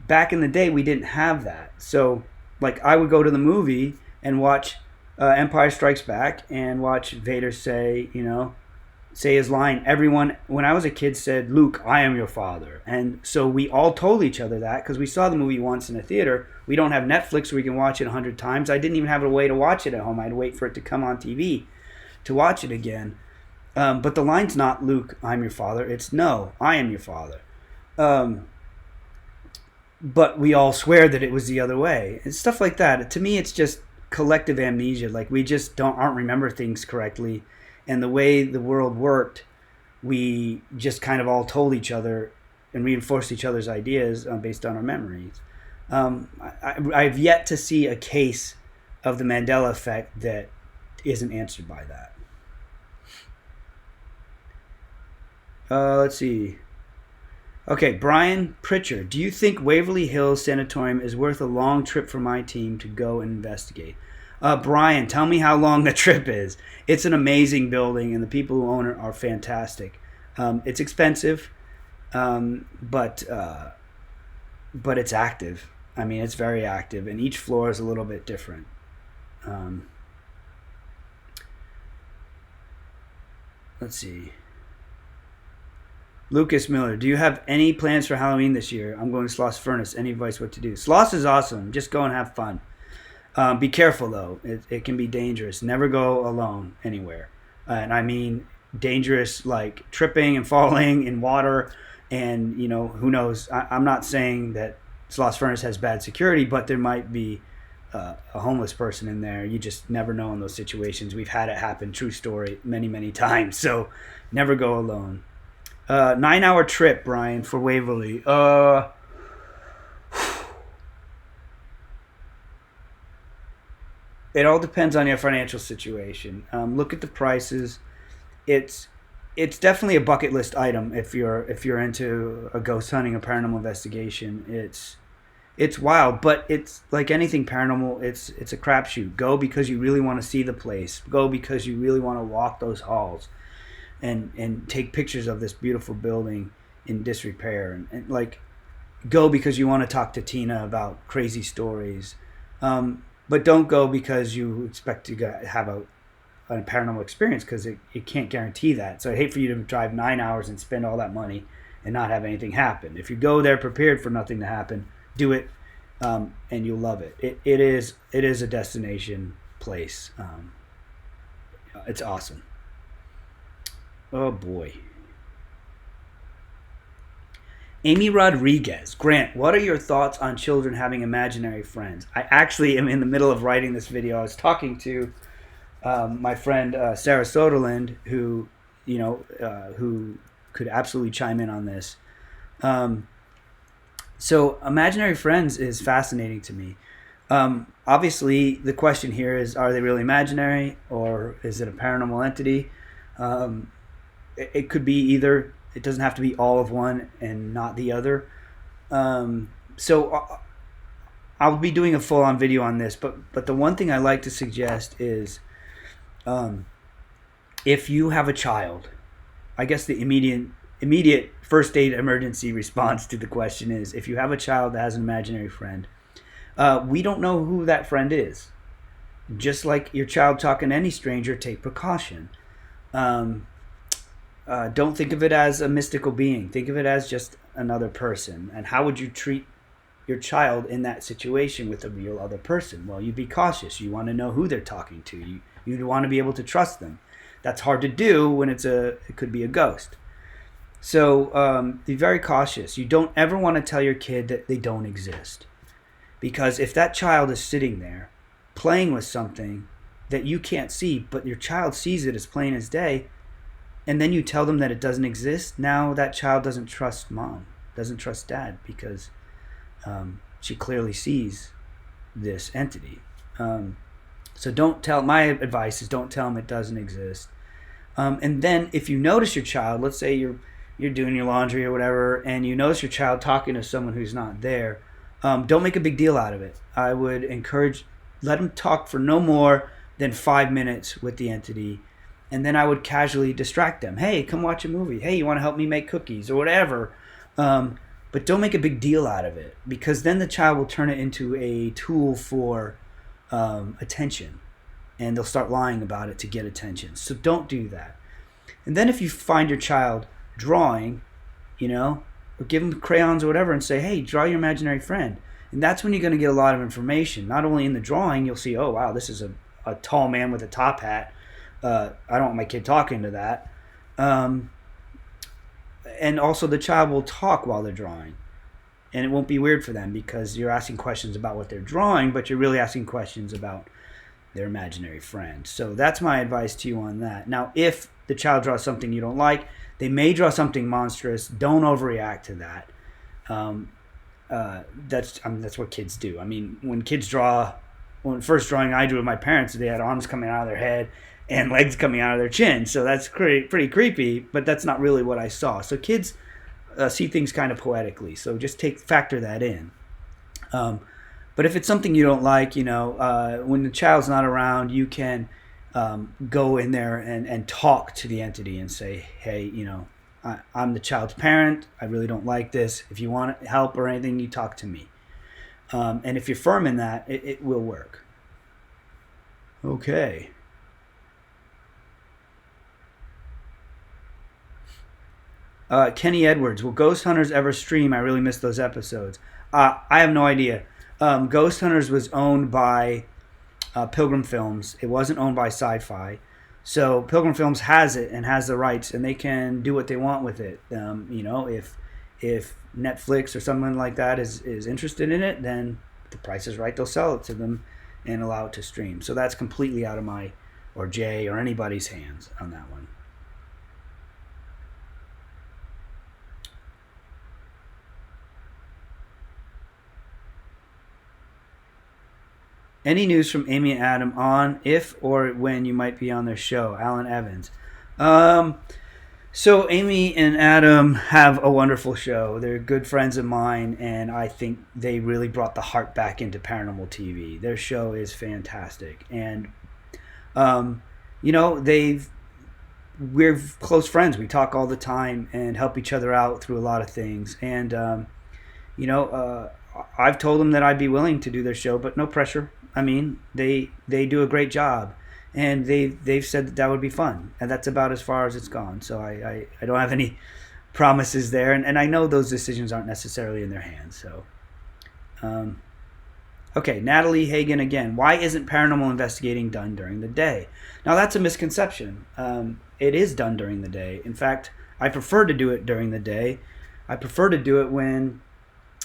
Back in the day, we didn't have that. So, like, I would go to the movie and watch Empire Strikes Back and watch Vader say his line. Everyone, when I was a kid, said, "Luke, I am your father." And so we all told each other that because we saw the movie once in a theater. We don't have Netflix where we can watch it 100 times. I didn't even have a way to watch it at home. I had to wait for it to come on TV to watch it again. But the line's not, "Luke, I'm your father." It's, "No, I am your father." But we all swear that it was the other way. And stuff like that. To me, it's just collective amnesia. Like, we just aren't remember things correctly. And the way the world worked, we just kind of all told each other and reinforced each other's ideas based on our memories. I've yet to see a case of the Mandela effect that isn't answered by that. Let's see. Okay, Brian Pritchard. Do you think Waverly Hills Sanatorium is worth a long trip for my team to go and investigate? Brian, tell me how long the trip is. It's an amazing building, and the people who own it are fantastic. It's expensive, but it's active. I mean, it's very active, and each floor is a little bit different. Let's see. Lucas Miller, do you have any plans for Halloween this year? I'm going to Sloss Furnace. Any advice what to do? Sloss is awesome. Just go and have fun. Be careful, though. It can be dangerous. Never go alone anywhere. And I mean dangerous like tripping and falling in water. And, you know, who knows? I'm not saying that Sloss Furnace has bad security, but there might be a homeless person in there. You just never know in those situations. We've had it happen, true story, many, many times. So never go alone. 9-hour trip, Brian, for Waverly. It all depends on your financial situation. Look at the prices. It's definitely a bucket list item if you're into a ghost hunting, a paranormal investigation. It's wild, but it's like anything paranormal. It's a crapshoot. Go because you really want to see the place. Go because you really want to walk those halls. And take pictures of this beautiful building in disrepair, and like go because you want to talk to Tina about crazy stories, but don't go because you expect to have a paranormal experience, because it can't guarantee that. So I hate for you to drive 9 hours and spend all that money and not have anything happen. If you go there prepared for nothing to happen, do it, and you'll love it. It is a destination place. It's awesome. Oh boy. Amy Rodriguez. Grant, what are your thoughts on children having imaginary friends? I actually am in the middle of writing this video. I was talking to my friend Sarah Soderland, who could absolutely chime in on this. So imaginary friends is fascinating to me. Obviously, the question here is, are they really imaginary, or is it a paranormal entity? It could be either. It doesn't have to be all of one and not the other. So I'll be doing a full-on video on this, but the one thing I like to suggest is, if you have a child, I guess the immediate first aid emergency response to the question is, if you have a child that has an imaginary friend, we don't know who that friend is. Just like your child talking to any stranger, take precaution. Don't think of it as a mystical being. Think of it as just another person. And how would you treat your child in that situation with a real other person? Well, you'd be cautious. You want to know who they're talking to. You'd want to be able to trust them. That's hard to do when it could be a ghost. So be very cautious. You don't ever want to tell your kid that they don't exist. Because if that child is sitting there playing with something that you can't see, but your child sees it as plain as day, and then you tell them that it doesn't exist, now that child doesn't trust mom, doesn't trust dad, because she clearly sees this entity. So don't tell. My advice is don't tell them it doesn't exist. And then if you notice your child, let's say you're doing your laundry or whatever, and you notice your child talking to someone who's not there, don't make a big deal out of it. I would encourage, let them talk for no more than 5 minutes with the entity. And then I would casually distract them. Hey, come watch a movie. Hey, you want to help me make cookies or whatever. But don't make a big deal out of it, because then the child will turn it into a tool for attention. And they'll start lying about it to get attention. So don't do that. And then if you find your child drawing, or give them crayons or whatever and say, hey, draw your imaginary friend. And that's when you're going to get a lot of information. Not only in the drawing, you'll see, oh, wow, this is a tall man with a top hat. I don't want my kid talking to that. And also the child will talk while they're drawing. And it won't be weird for them, because you're asking questions about what they're drawing, but you're really asking questions about their imaginary friend. So that's my advice to you on that. Now, if the child draws something you don't like, they may draw something monstrous. Don't overreact to that. That's what kids do. I mean, when kids draw, when first drawing I drew with my parents, they had arms coming out of their head. and legs coming out of their chin. So that's pretty creepy, but that's not really what I saw. So kids see things kind of poetically. So just factor that in. But if it's something you don't like, when the child's not around, you can go in there and talk to the entity and say, hey, I'm the child's parent. I really don't like this. If you want help or anything, you talk to me. And if you're firm in that, it will work. Okay. Kenny Edwards, will Ghost Hunters ever stream? I really miss those episodes. I have no idea. Ghost Hunters was owned by Pilgrim Films. It wasn't owned by Sci-Fi. So Pilgrim Films has it and has the rights, and they can do what they want with it. If Netflix or someone like that is interested in it, then the price is right. They'll sell it to them and allow it to stream. So that's completely out of my or Jay or anybody's hands on that one. Any news from Amy and Adam on if or when you might be on their show? Alan Evans. So Amy and Adam have a wonderful show. They're good friends of mine, and I think they really brought the heart back into paranormal TV. Their show is fantastic, and we're close friends. We talk all the time and help each other out through a lot of things. And I've told them that I'd be willing to do their show, but no pressure. I mean, they do a great job, and they've said that would be fun, and that's about as far as it's gone. So I don't have any promises there, and I know those decisions aren't necessarily in their hands. So, okay, Natalie Hagen again. Why isn't paranormal investigating done during the day? Now that's a misconception. It is done during the day. In fact, I prefer to do it during the day. I prefer to do it when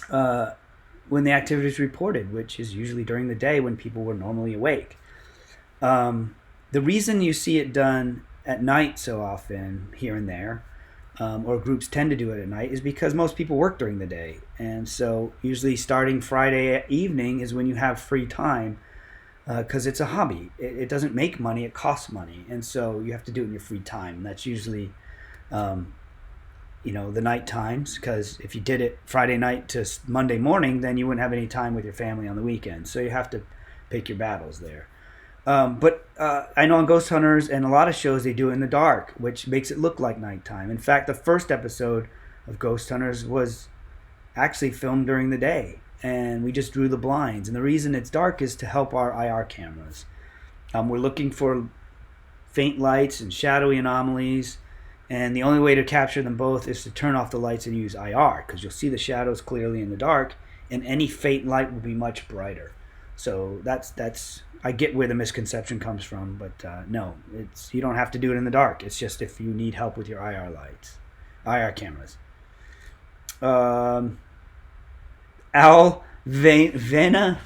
the activity is reported, which is usually during the day when people were normally awake. The reason you see it done at night so often, here and there, or groups tend to do it at night, is because most people work during the day. And so usually starting Friday evening is when you have free time, because it's a hobby. It doesn't make money, it costs money. And so you have to do it in your free time. And that's usually the night times, because if you did it Friday night to Monday morning, then you wouldn't have any time with your family on the weekend. So you have to pick your battles there. But I know on Ghost Hunters and a lot of shows, they do it in the dark, which makes it look like nighttime. In fact, the first episode of Ghost Hunters was actually filmed during the day, and we just drew the blinds. And the reason it's dark is to help our IR cameras. We're looking for faint lights and shadowy anomalies, and the only way to capture them both is to turn off the lights and use IR, because you'll see the shadows clearly in the dark, and any faint light will be much brighter. So that's I get where the misconception comes from, but no, you don't have to do it in the dark. It's just if you need help with your IR lights, IR cameras. Al Vena,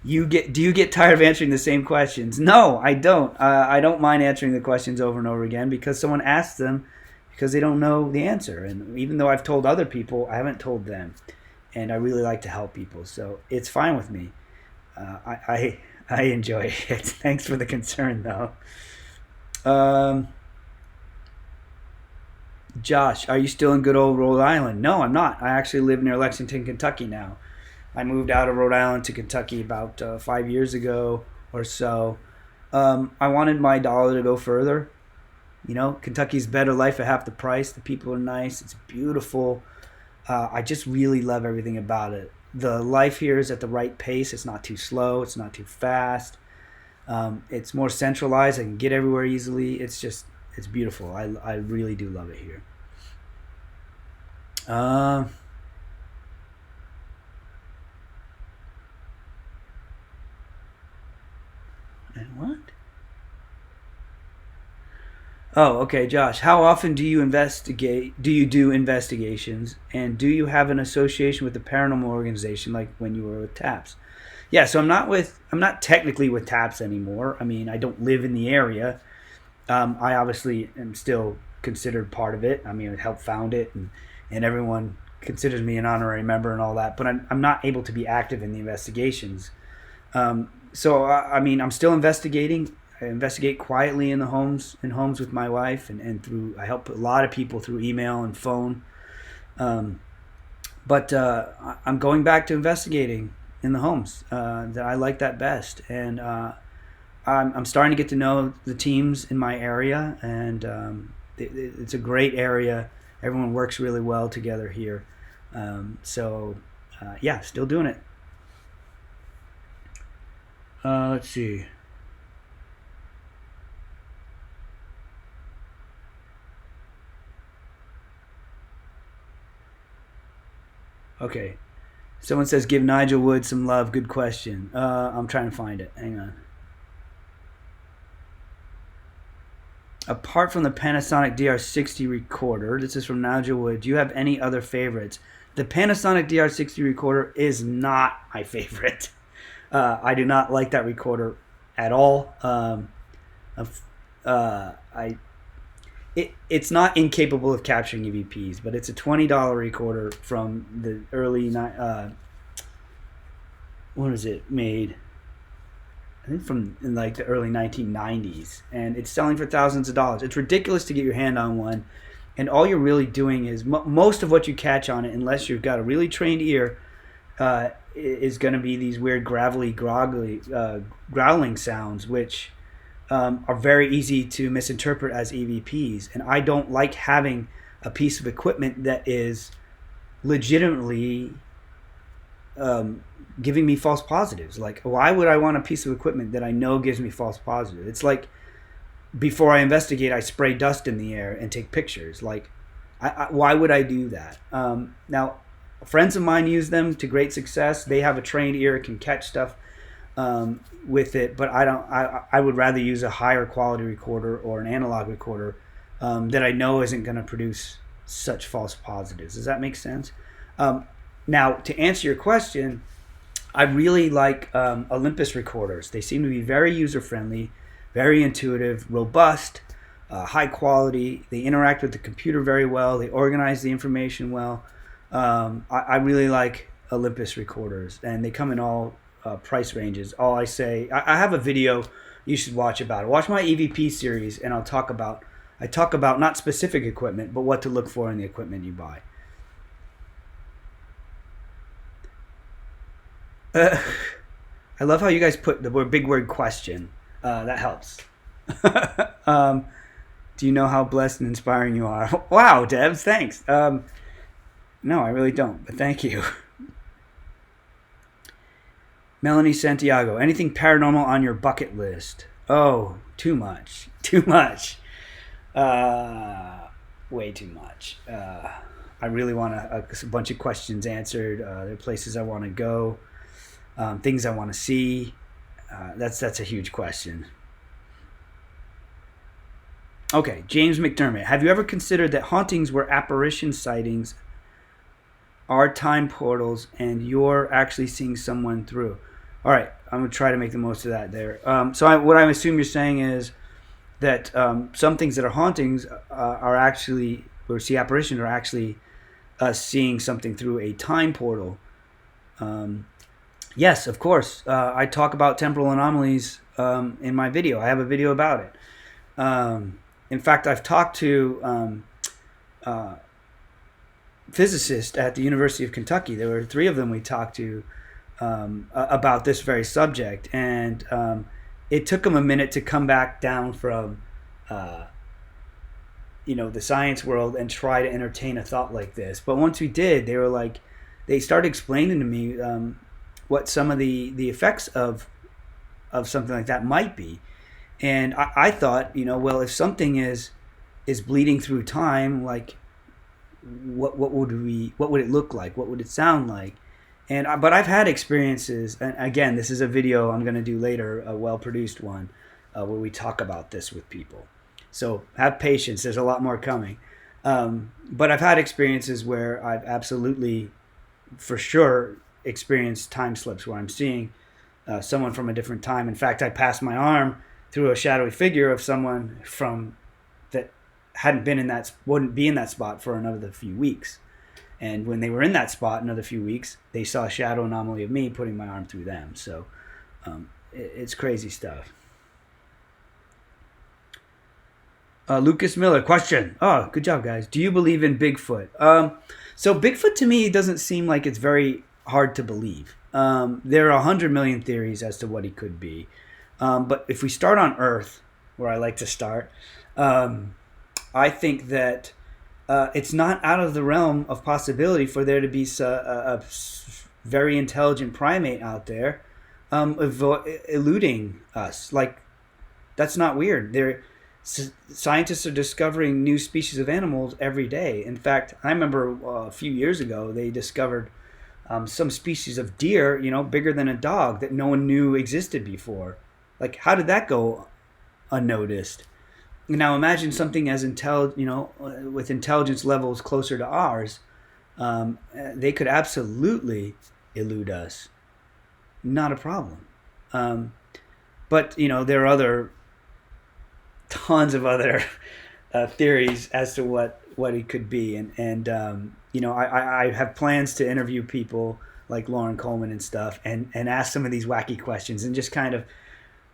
do you get tired of answering the same questions? No, I don't. I don't mind answering the questions over and over again, because someone asks them because they don't know the answer. And even though I've told other people, I haven't told them. And I really like to help people, so it's fine with me. I enjoy it. Thanks for the concern, though. Josh, are you still in good old Rhode Island? No, I'm not. I actually live near Lexington, Kentucky now. I moved out of Rhode Island to Kentucky about 5 years ago or so. I wanted my dollar to go further. Kentucky's better life at half the price. The people are nice. It's beautiful. I just really love everything about it. The life here is at the right pace. It's not too slow. It's not too fast. It's more centralized. I can get everywhere easily. It's beautiful. I really do love it here. And what? Oh, okay, Josh. How often do you investigate? Do you do investigations, and do you have an association with the paranormal organization, like when you were with TAPS? Yeah, so I'm not technically with TAPS anymore. I mean, I don't live in the area. I obviously am still considered part of it. I mean, I helped found it, and everyone considers me an honorary member and all that. But I'm not able to be active in the investigations. So I mean, I'm still investigating. investigate quietly in homes with my wife, and through I help a lot of people through email and phone. But I'm going back to investigating in the homes that I like that best, and I'm starting to get to know the teams in my area, and it's a great area. Everyone works really well together here. Yeah, still doing it. Let's see. Okay. Someone says, give Nigel Wood some love. Good question. I'm trying to find it. Hang on. Apart from the Panasonic DR60 recorder, this is from Nigel Wood, do you have any other favorites? The Panasonic DR60 recorder is not my favorite. I do not like that recorder at all. It's not incapable of capturing EVPs, but it's a $20 recorder from the early when was it made? I think from in like the early 1990s, and it's selling for thousands of dollars. It's ridiculous to get your hand on one, and all you're really doing is most of what you catch on it, unless you've got a really trained ear, is going to be these weird gravelly, growling sounds, which are very easy to misinterpret as EVPs. And I don't like having a piece of equipment that is legitimately giving me false positives. Like, why would I want a piece of equipment that I know gives me false positives? It's like, before I investigate, I spray dust in the air and take pictures. Like, why would I do that? Now, friends of mine use them to great success. They have a trained ear, can catch stuff with it, but I don't. I would rather use a higher quality recorder or an analog recorder that I know isn't going to produce such false positives. Does that make sense? Now, to answer your question, I really like Olympus Recorders. They seem to be very user-friendly, very intuitive, robust, high quality. They interact with the computer very well. They organize the information well. I really like Olympus Recorders, and they come in all price ranges. All I say, I have a video you should watch about it. Watch my EVP series, and I talk about not specific equipment, but what to look for in the equipment you buy. I love how you guys put the big word question. That helps. Do you know how blessed and inspiring you are? Wow, Debs, thanks. No, I really don't, but thank you. Melanie Santiago, anything paranormal on your bucket list? Oh, too much. Too much. Way too much. I really want a bunch of questions answered. There are places I want to go. Things I want to see. That's a huge question. Okay, James McDermott. Have you ever considered that hauntings were apparition sightings, are time portals, and you're actually seeing someone through? All right, I'm going to try to make the most of that there. What I assume you're saying is that some things that are hauntings are actually, or see apparitions, are actually seeing something through a time portal. Yes, of course. I talk about temporal anomalies in my video. I have a video about it. In fact, I've talked to physicists at the University of Kentucky. There were 3 of them we talked to about this very subject. And it took them a minute to come back down from the science world and try to entertain a thought like this. But once we did, they started explaining to me what some of the effects of something like that might be. And I thought, well, if something is bleeding through time, like what would it look like? What would it sound like? But I've had experiences, and again, this is a video I'm going to do later, a well-produced one, where we talk about this with people. So have patience. There's a lot more coming. But I've had experiences where I've absolutely, for sure, experienced time slips where I'm seeing someone from a different time. In fact, I passed my arm through a shadowy figure of someone that wouldn't be in that spot for another few weeks. And when they were in that spot another few weeks, they saw a shadow anomaly of me putting my arm through them. So it's crazy stuff. Lucas Miller, question. Oh, good job, guys. Do you believe in Bigfoot? So Bigfoot to me doesn't seem like it's very hard to believe. There are 100 million theories as to what he could be. But if we start on Earth, where I like to start, I think that it's not out of the realm of possibility for there to be a very intelligent primate out there eluding us. Like, that's not weird. Scientists are discovering new species of animals every day. In fact, I remember a few years ago they discovered some species of deer, bigger than a dog that no one knew existed before. Like, how did that go unnoticed? Now imagine something as with intelligence levels closer to ours. They could absolutely elude us. Not a problem. But there are tons of other theories as to what it could be, and I have plans to interview people like Lauren Coleman and stuff, and ask some of these wacky questions and just kind of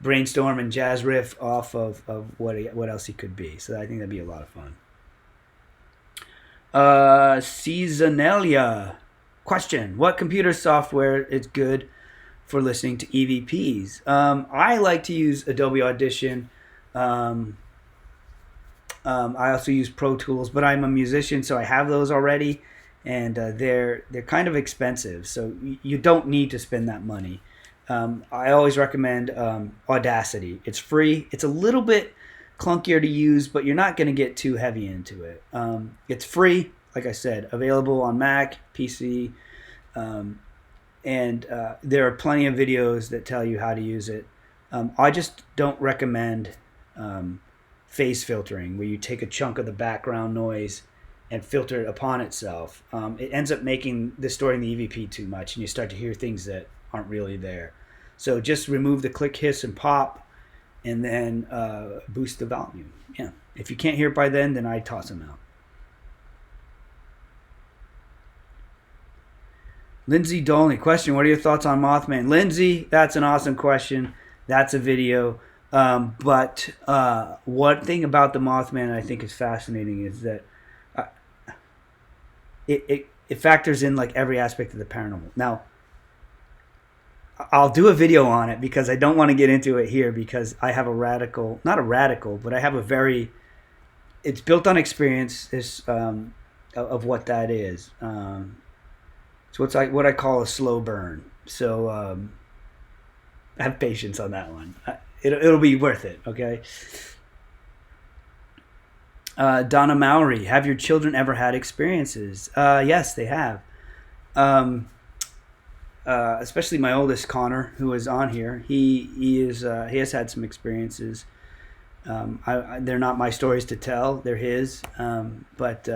brainstorm and jazz riff off of what else he could be. So I think that'd be a lot of fun. Seasonelia, question: what computer software is good for listening to EVPs? I like to use Adobe Audition. I also use Pro Tools, but I'm a musician, so I have those already, and they're kind of expensive, so you don't need to spend that money. I always recommend Audacity. It's free. It's a little bit clunkier to use, but you're not going to get too heavy into it. It's free, like I said, available on Mac, PC, and there are plenty of videos that tell you how to use it. I just don't recommend phase filtering, where you take a chunk of the background noise and filter it upon itself. It ends up making distorting the EVP too much, and you start to hear things that aren't really there. So just remove the click, hiss, and pop, and then boost the volume. Yeah. If you can't hear it by then I toss them out. Lindsay Dolney, question: what are your thoughts on Mothman? Lindsay, that's an awesome question. That's a video. But one thing about the Mothman I think is fascinating is that it factors in like every aspect of the paranormal. Now, I'll do a video on it because I don't want to get into it here, because I have not a radical, but I have it's built on experience of what that is. So it's like what I call a slow burn. So have patience on that one. It'll be worth it, okay? Donna Mowry, have your children ever had experiences? Yes, they have. Especially my oldest, Connor, who is on here. He has had some experiences. They're not my stories to tell; they're his. But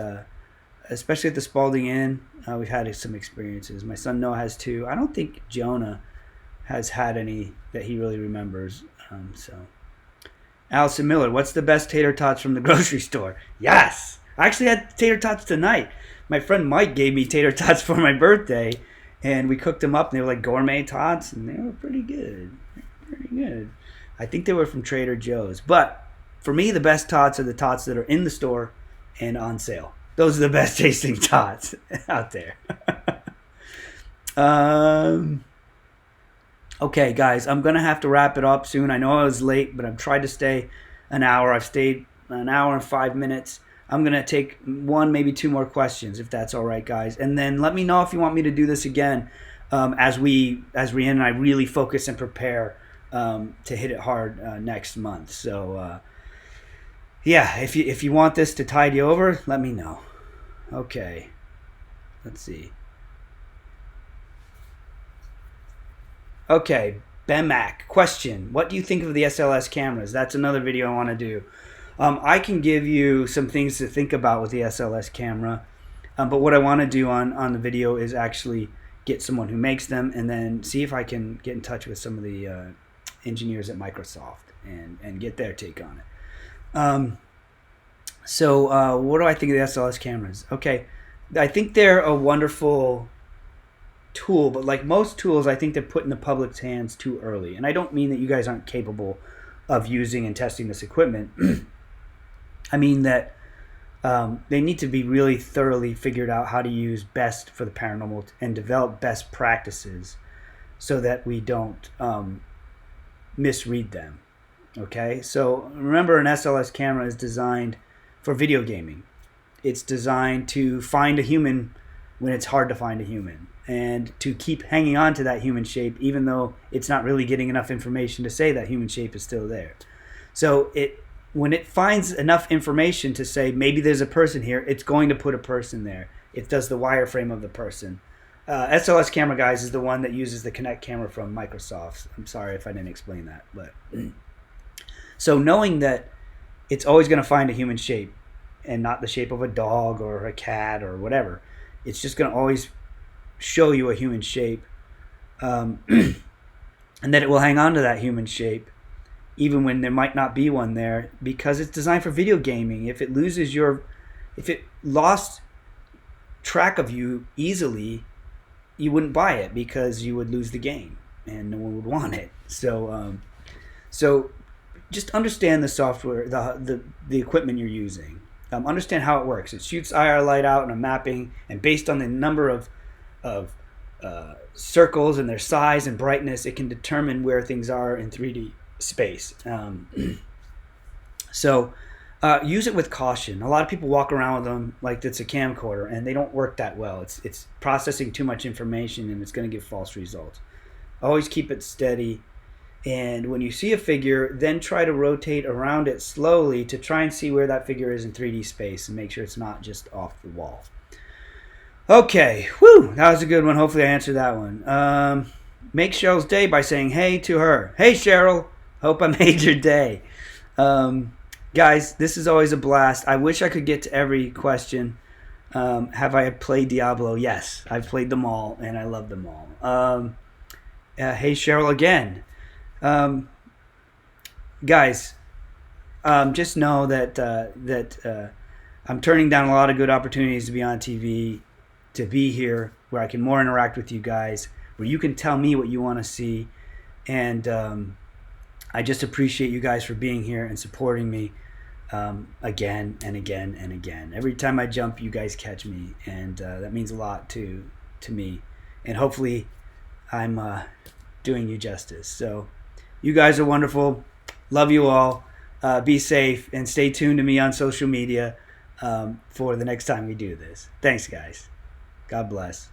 especially at the Spalding Inn, we've had some experiences. My son Noah has too. I don't think Jonah has had any that he really remembers. So, Allison Miller, what's the best tater tots from the grocery store? Yes, I actually had tater tots tonight. My friend Mike gave me tater tots for my birthday, and we cooked them up, and they were like gourmet tots, and they were pretty good. Pretty good. I think they were from Trader Joe's. But for me, the best tots are the tots that are in the store and on sale. Those are the best tasting tots out there. Okay, guys, I'm going to have to wrap it up soon. I know I was late, but I've tried to stay an hour. I've stayed an hour and 5 minutes. I'm going to take one, maybe two more questions, if that's all right, guys. And then let me know if you want me to do this again as Rhiannon and I really focus and prepare to hit it hard next month. So, yeah, if you want this to tide you over, let me know. Okay, let's see. Okay, Bemak, question: what do you think of the SLS cameras? That's another video I want to do. I can give you some things to think about with the SLS camera, but what I want to do on the video is actually get someone who makes them, and then see if I can get in touch with some of the engineers at Microsoft and get their take on it. So what do I think of the SLS cameras? Okay, I think they're a wonderful tool, but like most tools, I think they're put in the public's hands too early. And I don't mean that you guys aren't capable of using and testing this equipment. I mean that they need to be really thoroughly figured out how to use best for the paranormal and develop best practices so that we don't misread them. Okay, so remember, an SLS camera is designed for video gaming. It's designed to find a human when it's hard to find a human, and to keep hanging on to that human shape even though it's not really getting enough information to say that human shape is still there. So when it finds enough information to say maybe there's a person here, it's going to put a person there. It does the wireframe of the person. SLS Camera Guys is the one that uses the Kinect camera from Microsoft. I'm sorry if I didn't explain that, but so knowing that it's always going to find a human shape and not the shape of a dog or a cat or whatever, it's just going to always show you a human shape, and that it will hang on to that human shape even when there might not be one there, because it's designed for video gaming. If it lost track of you easily, you wouldn't buy it because you would lose the game and no one would want it. So just understand the software, the equipment you're using. Understand how it works. It shoots IR light out in a mapping, and based on the number of circles and their size and brightness, it can determine where things are in 3D space. So use it with caution. A lot of people walk around with them like it's a camcorder, and they don't work that well. It's processing too much information, and it's going to give false results. Always keep it steady. And when you see a figure, then try to rotate around it slowly to try and see where that figure is in 3D space and make sure it's not just off the wall. Okay, whew, that was a good one. Hopefully I answered that one. Make Cheryl's day by saying hey to her. Hey Cheryl, hope I made your day. Guys, this is always a blast. I wish I could get to every question. Have I played Diablo? Yes, I've played them all, and I love them all. Hey Cheryl again. Guys, just know that I'm turning down a lot of good opportunities to be on TV, to be here where I can more interact with you guys, where you can tell me what you want to see, and I just appreciate you guys for being here and supporting me again and again and again. Every time I jump, you guys catch me, and that means a lot to me, and hopefully I'm doing you justice. So you guys are wonderful. Love you all. Be safe and stay tuned to me on social media for the next time we do this. Thanks, guys. God bless.